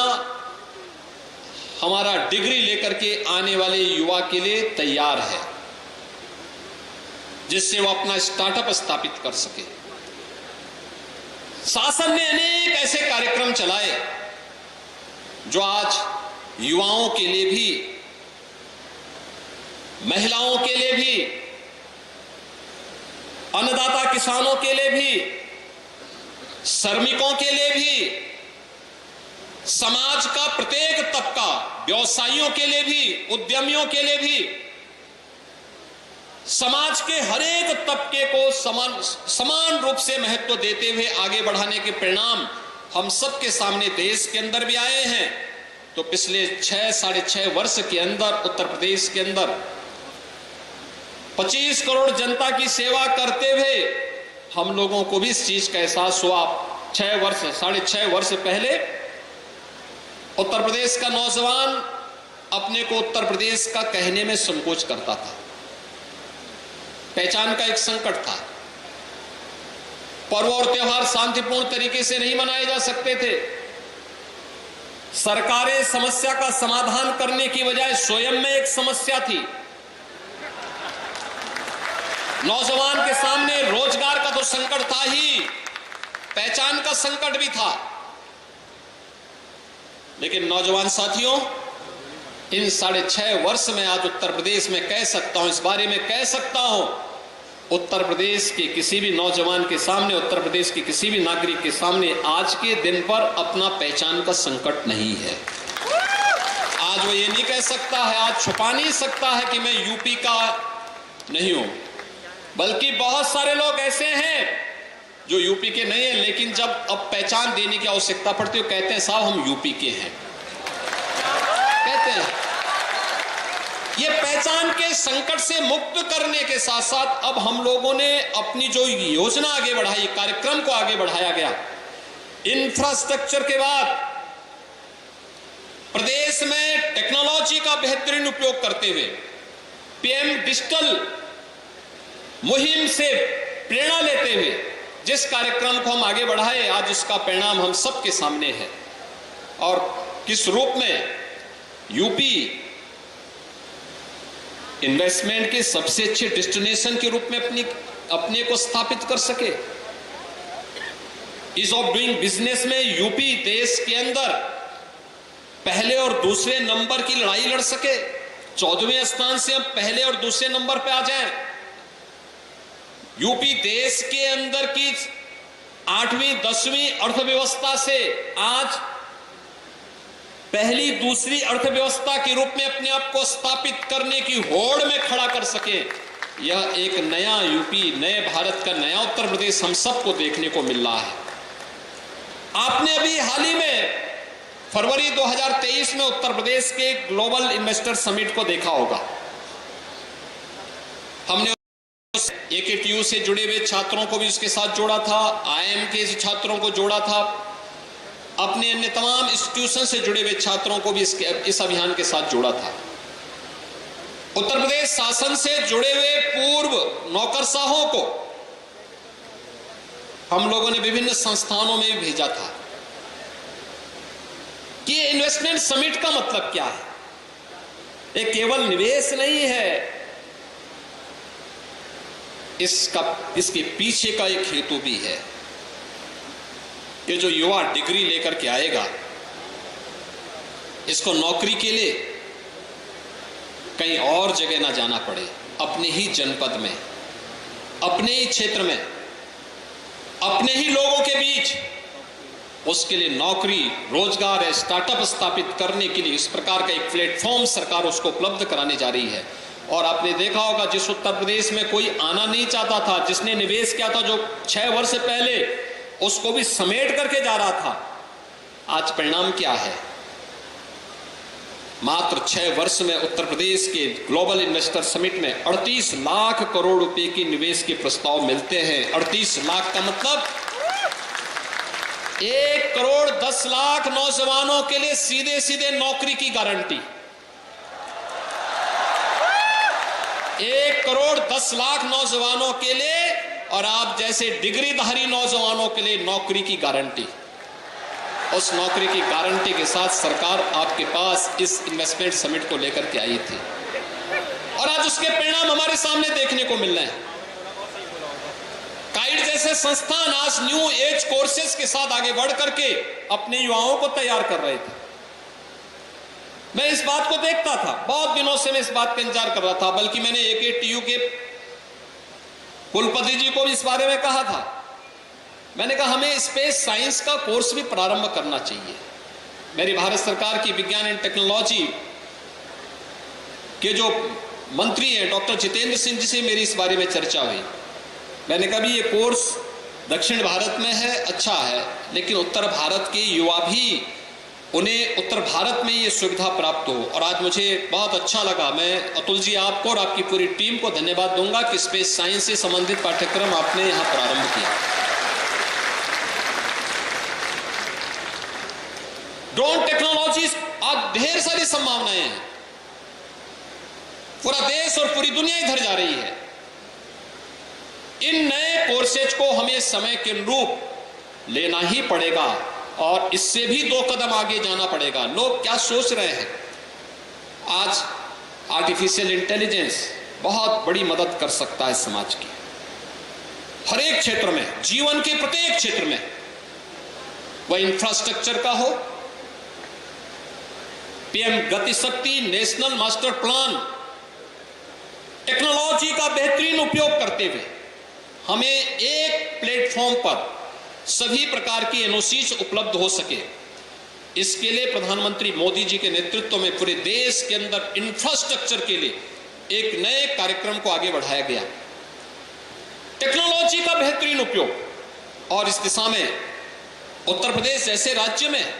हमारा डिग्री लेकर के आने वाले युवा के लिए तैयार है, जिससे वो अपना स्टार्टअप स्थापित कर सके। शासन ने अनेक ऐसे कार्यक्रम चलाए जो आज युवाओं के लिए भी, महिलाओं के लिए भी, अन्नदाता किसानों के लिए भी, श्रमिकों के लिए भी, समाज का प्रत्येक तबका, व्यवसायियों के लिए भी, उद्यमियों के लिए भी, समाज के हर एक तबके को समान रूप से महत्व देते हुए आगे बढ़ाने के परिणाम हम सबके सामने देश के अंदर भी आए हैं। तो पिछले 6-6.5 वर्ष के अंदर उत्तर प्रदेश के अंदर 25 करोड़ जनता की सेवा करते हुए हम लोगों को भी इस चीज का एहसास हुआ। 6.5 वर्ष पहले उत्तर प्रदेश का नौजवान अपने को उत्तर प्रदेश का कहने में संकोच करता था। पहचान का एक संकट था। पर्व और त्योहार शांतिपूर्ण तरीके से नहीं मनाए जा सकते थे। सरकारें समस्या का समाधान करने की बजाय स्वयं में एक समस्या थी। नौजवान के सामने रोजगार का तो संकट था ही, पहचान का संकट भी था। लेकिन नौजवान साथियों, इन 6.5 वर्ष में आज उत्तर प्रदेश में कह सकता हूं, इस बारे में कह सकता हूं, उत्तर प्रदेश के किसी भी नौजवान के सामने, उत्तर प्रदेश के किसी भी नागरिक के सामने आज के दिन पर अपना पहचान का संकट नहीं है। आज वो ये नहीं कह सकता है, आज छुपा नहीं सकता है कि मैं यूपी का नहीं हूं, बल्कि बहुत सारे लोग ऐसे हैं जो यूपी के नहीं है, लेकिन जब अब पहचान देने की आवश्यकता पड़ती है कहते हैं साहब हम यूपी के हैं, कहते हैं। ये पहचान के संकट से मुक्त करने के साथ साथ अब हम लोगों ने अपनी जो योजना आगे बढ़ाई, कार्यक्रम को आगे बढ़ाया गया। इंफ्रास्ट्रक्चर के बाद प्रदेश में टेक्नोलॉजी का बेहतरीन उपयोग करते हुए पीएम डिजिटल मुहिम से प्रेरणा लेते हुए जिस कार्यक्रम को हम आगे बढ़ाए, आज उसका परिणाम हम सबके सामने है। और किस रूप में यूपी इन्वेस्टमेंट के सबसे अच्छे डेस्टिनेशन के रूप में अपने को स्थापित कर सके। ईज ऑफ डूइंग बिजनेस में यूपी देश के अंदर पहले और दूसरे नंबर की लड़ाई लड़ सके, 14वें स्थान से अब पहले और दूसरे नंबर पे आ जाएं। यूपी देश के अंदर की 8वीं 10वीं अर्थव्यवस्था से आज पहली दूसरी अर्थव्यवस्था के रूप में अपने आप को स्थापित करने की होड़ में खड़ा कर सके। यह एक नया यूपी, नए भारत का नया उत्तर प्रदेश हम सबको देखने को मिल रहा है। आपने अभी हाल ही में फरवरी 2023 में उत्तर प्रदेश के ग्लोबल इन्वेस्टर समिट को देखा होगा। हमने AKTU से जुड़े हुए छात्रों को भी उसके साथ जोड़ा था, IIM के छात्रों को जोड़ा था, अपने अन्य तमाम इंस्टीट्यूशन से जुड़े हुए छात्रों को भी इस अभियान के साथ जोड़ा था। उत्तर प्रदेश शासन से जुड़े हुए पूर्व नौकरशाहों को हम लोगों ने विभिन्न संस्थानों में भी भेजा था कि इन्वेस्टमेंट समिट का मतलब क्या है। ये केवल निवेश नहीं है, इसके पीछे का एक हेतु भी है। ये जो युवा डिग्री लेकर के आएगा, इसको नौकरी के लिए कहीं और जगह ना जाना पड़े, अपने ही जनपद में, अपने ही क्षेत्र में, अपने ही लोगों के बीच उसके लिए नौकरी, रोजगार, स्टार्टअप स्थापित करने के लिए इस प्रकार का एक प्लेटफॉर्म सरकार उसको उपलब्ध कराने जा रही है। और आपने देखा होगा जिस उत्तर प्रदेश में कोई आना नहीं चाहता था, जिसने निवेश किया था जो 6 वर्ष पहले, उसको भी समेट करके जा रहा था, आज परिणाम क्या है। मात्र 6 वर्ष में उत्तर प्रदेश के ग्लोबल इन्वेस्टर समिट में 38 लाख करोड़ रुपए की निवेश के प्रस्ताव मिलते हैं। 38 लाख का मतलब 1 करोड़ 10 लाख नौजवानों के लिए सीधे सीधे नौकरी की गारंटी, 1 करोड़ 10 लाख नौजवानों के लिए और आप जैसे डिग्रीधारी नौजवानों के लिए नौकरी की गारंटी। उस नौकरी की गारंटी के साथ सरकार आपके पास इस इन्वेस्टमेंट समिट को लेकर के आई थी और आज उसके परिणाम हमारे सामने देखने को मिल रहे हैं। काइट जैसे संस्थान आज न्यू एज कोर्सेज के साथ आगे बढ़ करके अपने युवाओं को तैयार कर रहे थे। मैं इस बात को देखता था, बहुत दिनों से मैं इस बात का इंतजार कर रहा था, बल्कि मैंने AKTU के कुलपति जी को भी इस बारे में कहा था। मैंने कहा हमें स्पेस साइंस का कोर्स भी प्रारंभ करना चाहिए। मेरी भारत सरकार की विज्ञान एंड टेक्नोलॉजी के जो मंत्री हैं डॉक्टर जितेंद्र सिंह जी से मेरी इस बारे में चर्चा हुई। मैंने कहा भी ये कोर्स दक्षिण भारत में है, अच्छा है, लेकिन उत्तर भारत के युवा भी, उन्हें उत्तर भारत में ये सुविधा प्राप्त हो। और आज मुझे बहुत अच्छा लगा, मैं अतुल जी आपको और आपकी पूरी टीम को धन्यवाद दूंगा कि स्पेस साइंस से संबंधित पाठ्यक्रम आपने यहां प्रारंभ किया। ड्रोन टेक्नोलॉजी, आज ढेर सारी संभावनाएं हैं, पूरा देश और पूरी दुनिया इधर जा रही है। इन नए कोर्सेज को हमें समय के अनुरूप लेना ही पड़ेगा और इससे भी 2 कदम आगे जाना पड़ेगा। लोग क्या सोच रहे हैं, आज आर्टिफिशियल इंटेलिजेंस बहुत बड़ी मदद कर सकता है समाज की, हर एक क्षेत्र में, जीवन के प्रत्येक क्षेत्र में, वह इंफ्रास्ट्रक्चर का हो, पीएम गति शक्ति नेशनल मास्टर प्लान, टेक्नोलॉजी का बेहतरीन उपयोग करते हुए हमें एक प्लेटफॉर्म पर सभी प्रकार की एनओसीज उपलब्ध हो सके, इसके लिए प्रधानमंत्री मोदी जी के नेतृत्व में पूरे देश के अंदर इंफ्रास्ट्रक्चर के लिए एक नए कार्यक्रम को आगे बढ़ाया गया। टेक्नोलॉजी का बेहतरीन उपयोग, और इस दिशा में उत्तर प्रदेश जैसे राज्य में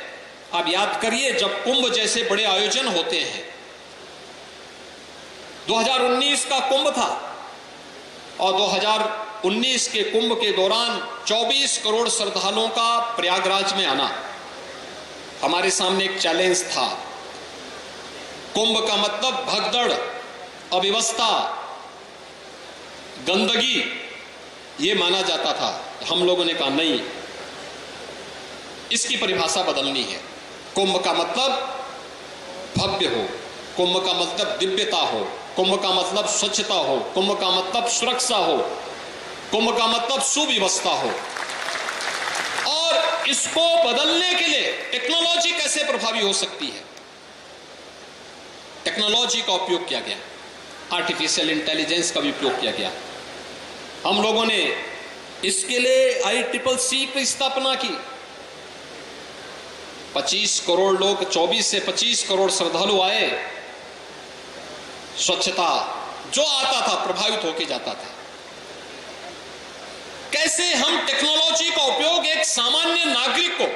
आप याद करिए, जब कुंभ जैसे बड़े आयोजन होते हैं, 2019 का कुंभ था और 2019 के कुंभ के दौरान 24 करोड़ श्रद्धालुओं का प्रयागराज में आना हमारे सामने एक चैलेंज था। कुंभ का मतलब भगदड़, अव्यवस्था, गंदगी ये माना जाता था। हम लोगों ने कहा नहीं, इसकी परिभाषा बदलनी है। कुंभ का मतलब भव्य हो, कुंभ का मतलब दिव्यता हो, कुंभ का मतलब स्वच्छता हो, कुंभ का मतलब सुरक्षा हो, कुंभ का मतलब सुव्यवस्था हो। और इसको बदलने के लिए टेक्नोलॉजी कैसे प्रभावी हो सकती है, टेक्नोलॉजी का उपयोग किया गया, आर्टिफिशियल इंटेलिजेंस का भी उपयोग किया गया। हम लोगों ने इसके लिए ICCC की स्थापना की। 25 करोड़ लोग, 24 से 25 करोड़ श्रद्धालु आए। स्वच्छता, जो आता था प्रभावित होकर जाता था। कैसे हम टेक्नोलॉजी का उपयोग एक सामान्य नागरिक को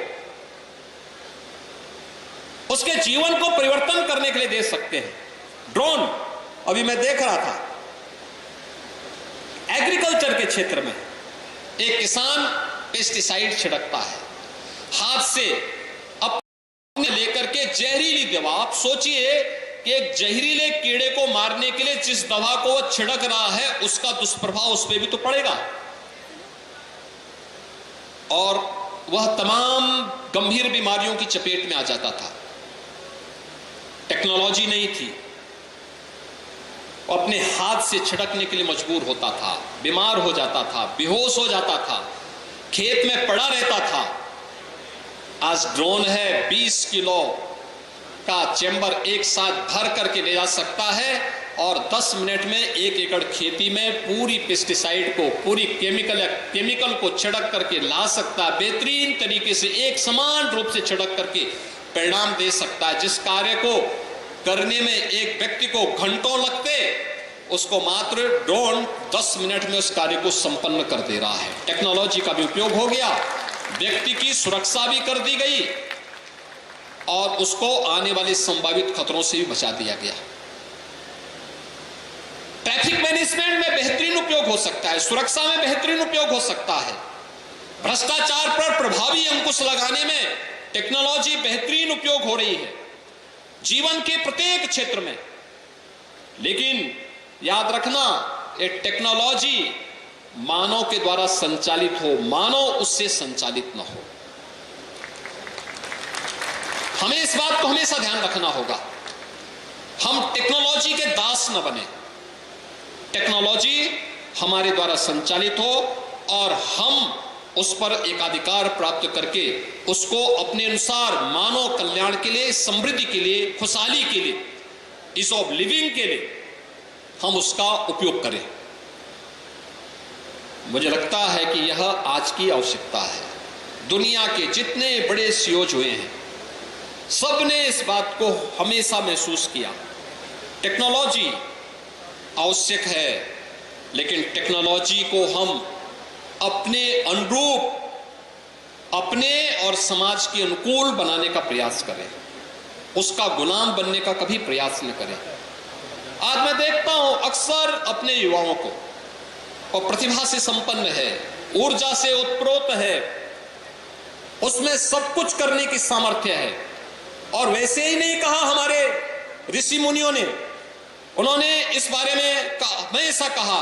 उसके जीवन को परिवर्तन करने के लिए दे सकते हैं। ड्रोन, अभी मैं देख रहा था एग्रीकल्चर के क्षेत्र में एक किसान पेस्टिसाइड छिड़कता है हाथ से, अपने लेकर के जहरीली दवा। आप सोचिए कि एक जहरीले कीड़े को मारने के लिए जिस दवा को वो छिड़क रहा है उसका दुष्प्रभाव उस पर भी तो पड़ेगा, और वह तमाम गंभीर बीमारियों की चपेट में आ जाता था। टेक्नोलॉजी नहीं थी, अपने हाथ से छिड़कने के लिए मजबूर होता था, बीमार हो जाता था, बेहोश हो जाता था, खेत में पड़ा रहता था। आज ड्रोन है, 20 किलो का चेंबर एक साथ भर करके ले जा सकता है और 10 मिनट में 1 एकड़ खेती में पूरी पेस्टिसाइड को, पूरी केमिकल को छिड़क करके ला सकता है। बेहतरीन तरीके से एक समान रूप से छिड़क करके परिणाम दे सकता है। जिस कार्य को करने में एक व्यक्ति को घंटों लगते, उसको मात्र ड्रोन 10 मिनट में उस कार्य को संपन्न कर दे रहा है। टेक्नोलॉजी का भी उपयोग हो गया, व्यक्ति की सुरक्षा भी कर दी गई और उसको आने वाले संभावित खतरों से भी बचा दिया गया। ट्रैफिक मैनेजमेंट में बेहतरीन उपयोग हो सकता है, सुरक्षा में बेहतरीन उपयोग हो सकता है, भ्रष्टाचार पर प्रभावी अंकुश लगाने में टेक्नोलॉजी बेहतरीन उपयोग हो रही है जीवन के प्रत्येक क्षेत्र में। लेकिन याद रखना, ये टेक्नोलॉजी मानव के द्वारा संचालित हो, मानव उससे संचालित न हो। हमें इस बात को हमेशा ध्यान रखना होगा, हम टेक्नोलॉजी के दास न बने। टेक्नोलॉजी हमारे द्वारा संचालित हो और हम उस पर एकाधिकार प्राप्त करके उसको अपने अनुसार मानव कल्याण के लिए, समृद्धि के लिए, खुशहाली के लिए, ईज ऑफ लिविंग के लिए हम उसका उपयोग करें। मुझे लगता है कि यह आज की आवश्यकता है। दुनिया के जितने बड़े सीईओज हुए हैं, सबने इस बात को हमेशा महसूस किया, टेक्नोलॉजी आवश्यक है, लेकिन टेक्नोलॉजी को हम अपने अनुरूप, अपने और समाज के अनुकूल बनाने का प्रयास करें, उसका गुलाम बनने का कभी प्रयास न करें। आज मैं देखता हूं अक्सर अपने युवाओं को, और प्रतिभा से संपन्न है, ऊर्जा से उत्प्रोत है, उसमें सब कुछ करने की सामर्थ्य है। और वैसे ही नहीं कहा हमारे ऋषि मुनियों ने, उन्होंने इस बारे में हमेशा कहा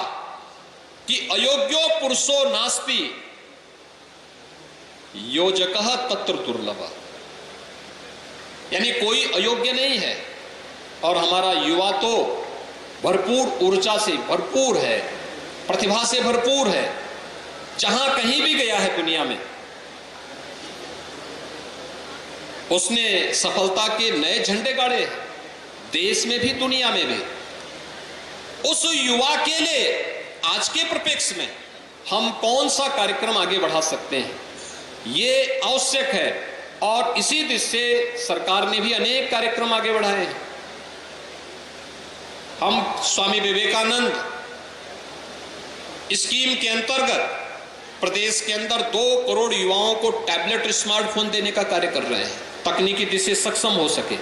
कि अयोग्यो पुरुषो नास्ति योजकः तत्र दुर्लभ, यानी कोई अयोग्य नहीं है। और हमारा युवा तो भरपूर ऊर्जा से भरपूर है, प्रतिभा से भरपूर है, जहां कहीं भी गया है दुनिया में उसने सफलता के नए झंडे गाड़े, देश में भी दुनिया में भी। उस युवा के लिए आज के परिप्रेक्ष्य में हम कौन सा कार्यक्रम आगे बढ़ा सकते हैं, ये आवश्यक है। और इसी दिशा से सरकार ने भी अनेक कार्यक्रम आगे बढ़ाए हैं। हम स्वामी विवेकानंद स्कीम के अंतर्गत प्रदेश के अंदर 2 करोड़ युवाओं को टैबलेट स्मार्टफोन देने का कार्य कर रहे हैं, तकनीकी दिशा से सक्षम हो सके।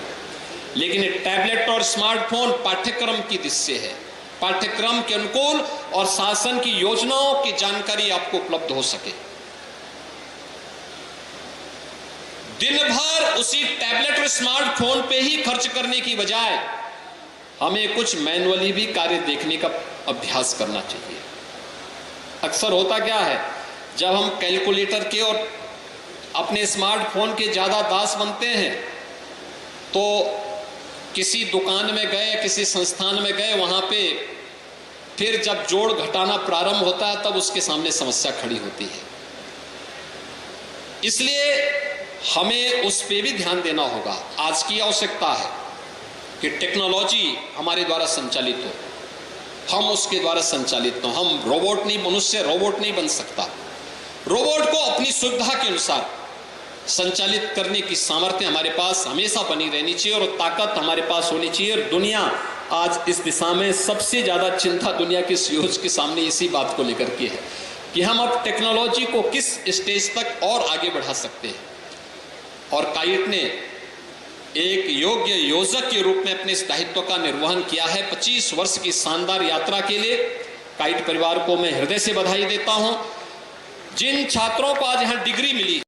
लेकिन ये टैबलेट और स्मार्टफोन पाठ्यक्रम की दिशा से है, पाठ्यक्रम के अनुकूल और शासन की योजनाओं की जानकारी आपको उपलब्ध हो सके। दिन भर उसी टैबलेट और स्मार्टफोन पे ही खर्च करने की बजाय हमें कुछ मैनुअली भी कार्य देखने का अभ्यास करना चाहिए। अक्सर होता क्या है, जब हम कैलकुलेटर के और अपने स्मार्टफोन के ज्यादा दास बनते हैं तो किसी दुकान में गए, किसी संस्थान में गए, वहां पे फिर जब जोड़ घटाना प्रारंभ होता है तब उसके सामने समस्या खड़ी होती है। इसलिए हमें उस पे भी ध्यान देना होगा। आज की आवश्यकता है कि टेक्नोलॉजी हमारे द्वारा संचालित हो, हम उसके द्वारा संचालित हो। हम रोबोट नहीं, मनुष्य रोबोट नहीं बन सकता। रोबोट को अपनी सुविधा के अनुसार संचालित करने की सामर्थ्य हमारे पास हमेशा बनी रहनी चाहिए और ताकत हमारे पास होनी चाहिए। और दुनिया आज इस दिशा में सबसे ज्यादा चिंता दुनिया के सीईओज के सामने इसी बात को लेकर के है कि हम अब टेक्नोलॉजी को किस स्टेज तक और आगे बढ़ा सकते हैं। और काइट ने एक योग्य योजक के रूप में अपने इस दायित्व का निर्वहन किया है। 25 वर्ष की शानदार यात्रा के लिए काइट परिवार को मैं हृदय से बधाई देता हूं। जिन छात्रों को आज यहां डिग्री मिली,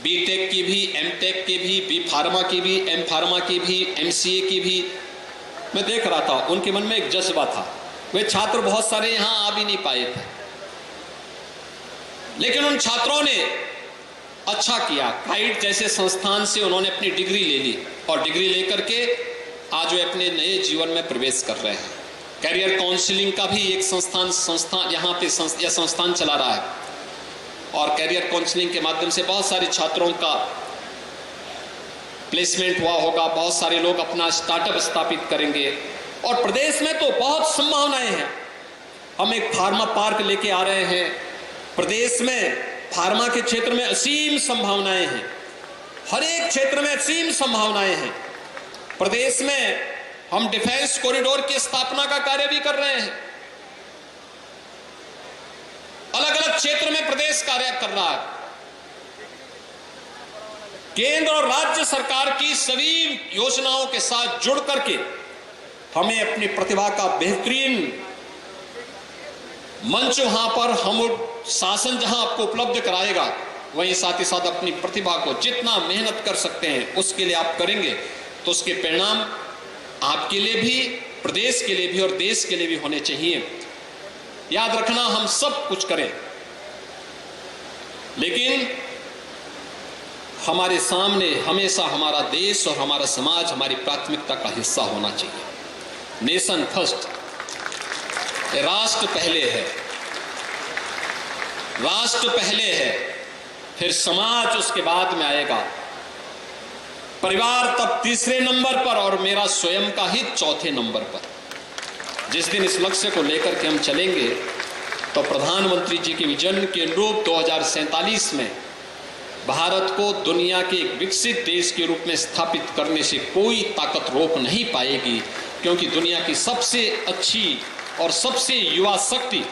बीटेक की भी, एमटेक की भी, बी फार्मा की भी, एम फार्मा की भी, एमसीए की भी, मैं देख रहा था उनके मन में एक जज्बा था। वे छात्र बहुत सारे यहां आ भी नहीं पाए थे, लेकिन उन छात्रों ने अच्छा किया। काइट जैसे संस्थान से उन्होंने अपनी डिग्री ले ली और डिग्री लेकर के आज वे अपने नए जीवन में प्रवेश कर रहे हैं। कैरियर काउंसलिंग का भी एक संस्थान यहाँ पे संस्थान चला रहा है और कैरियर काउंसलिंग के माध्यम से बहुत सारे छात्रों का प्लेसमेंट हुआ होगा, बहुत सारे लोग अपना स्टार्टअप स्थापित करेंगे। और प्रदेश में तो बहुत संभावनाएं हैं। हम एक फार्मा पार्क लेके आ रहे हैं। प्रदेश में फार्मा के क्षेत्र में असीम संभावनाएं हैं, हर एक क्षेत्र में असीम संभावनाएं हैं। प्रदेश में हम डिफेंस कॉरिडोर की स्थापना का कार्य भी कर रहे हैं। अलग अलग क्षेत्र में प्रदेश कार्य कर रहा है। केंद्र और राज्य सरकार की सभी योजनाओं के साथ जुड़ करके हमें अपनी प्रतिभा का बेहतरीन मंच वहां पर हम शासन जहां आपको उपलब्ध कराएगा, वहीं साथ ही साथ अपनी प्रतिभा को जितना मेहनत कर सकते हैं उसके लिए आप करेंगे तो उसके परिणाम आपके लिए भी, प्रदेश के लिए भी और देश के लिए भी होने चाहिए। याद रखना, हम सब कुछ करें लेकिन हमारे सामने हमेशा हमारा देश और हमारा समाज हमारी प्राथमिकता का हिस्सा होना चाहिए। नेशन फर्स्ट, राष्ट्र पहले है, राष्ट्र पहले है, फिर समाज उसके बाद में आएगा, परिवार तब तीसरे नंबर पर और मेरा स्वयं का हित चौथे नंबर पर। जिस दिन इस लक्ष्य को लेकर के हम चलेंगे तो प्रधानमंत्री जी के विजन के अनुरूप 2047 में भारत को दुनिया के एक विकसित देश के रूप में स्थापित करने से कोई ताकत रोक नहीं पाएगी, क्योंकि दुनिया की सबसे अच्छी और सबसे युवा शक्ति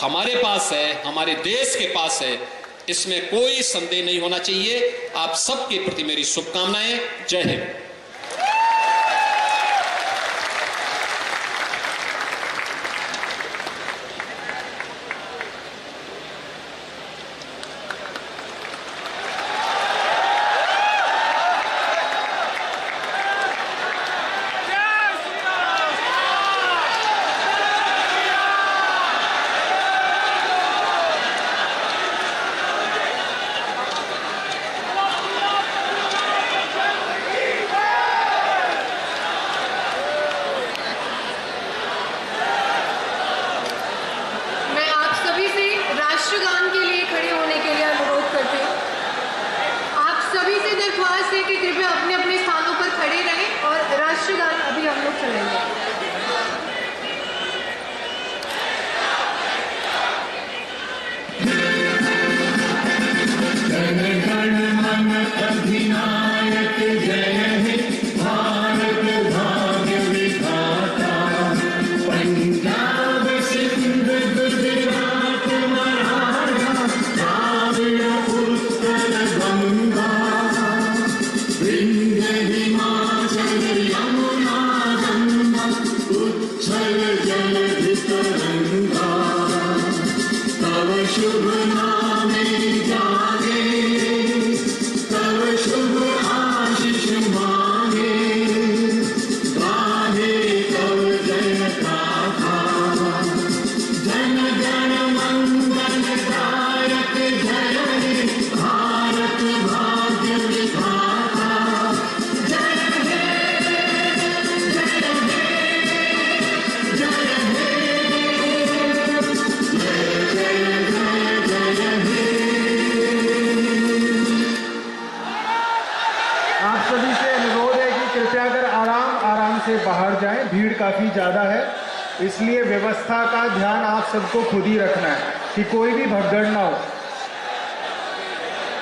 हमारे पास है, हमारे देश के पास है, इसमें कोई संदेह नहीं होना चाहिए। आप सबके प्रति मेरी शुभकामनाएं। जय हिंद। हिमाचल यमुना गंगा उच्छल जलधि तरंगा तव शुभ नामे जागे तव शुभ आशीष मांगे गाहे तव जय गाथा जन गण मंगल गायक जय हे भारत भाग्य विधाता जय हे जय हे जय हे जय जय जय हे। आप सभी से अनुरोध है कि कृपया कर आराम से बाहर जाएं। भीड़ काफ़ी ज़्यादा है, इसलिए व्यवस्था का ध्यान आप सबको खुद ही रखना है कि कोई भी भगदड़ ना हो।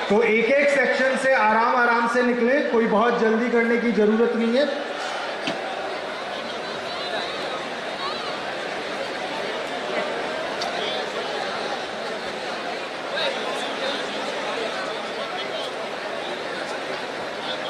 तो एक एक सेक्शन से आराम से निकलें, कोई बहुत जल्दी करने की ज़रूरत नहीं है।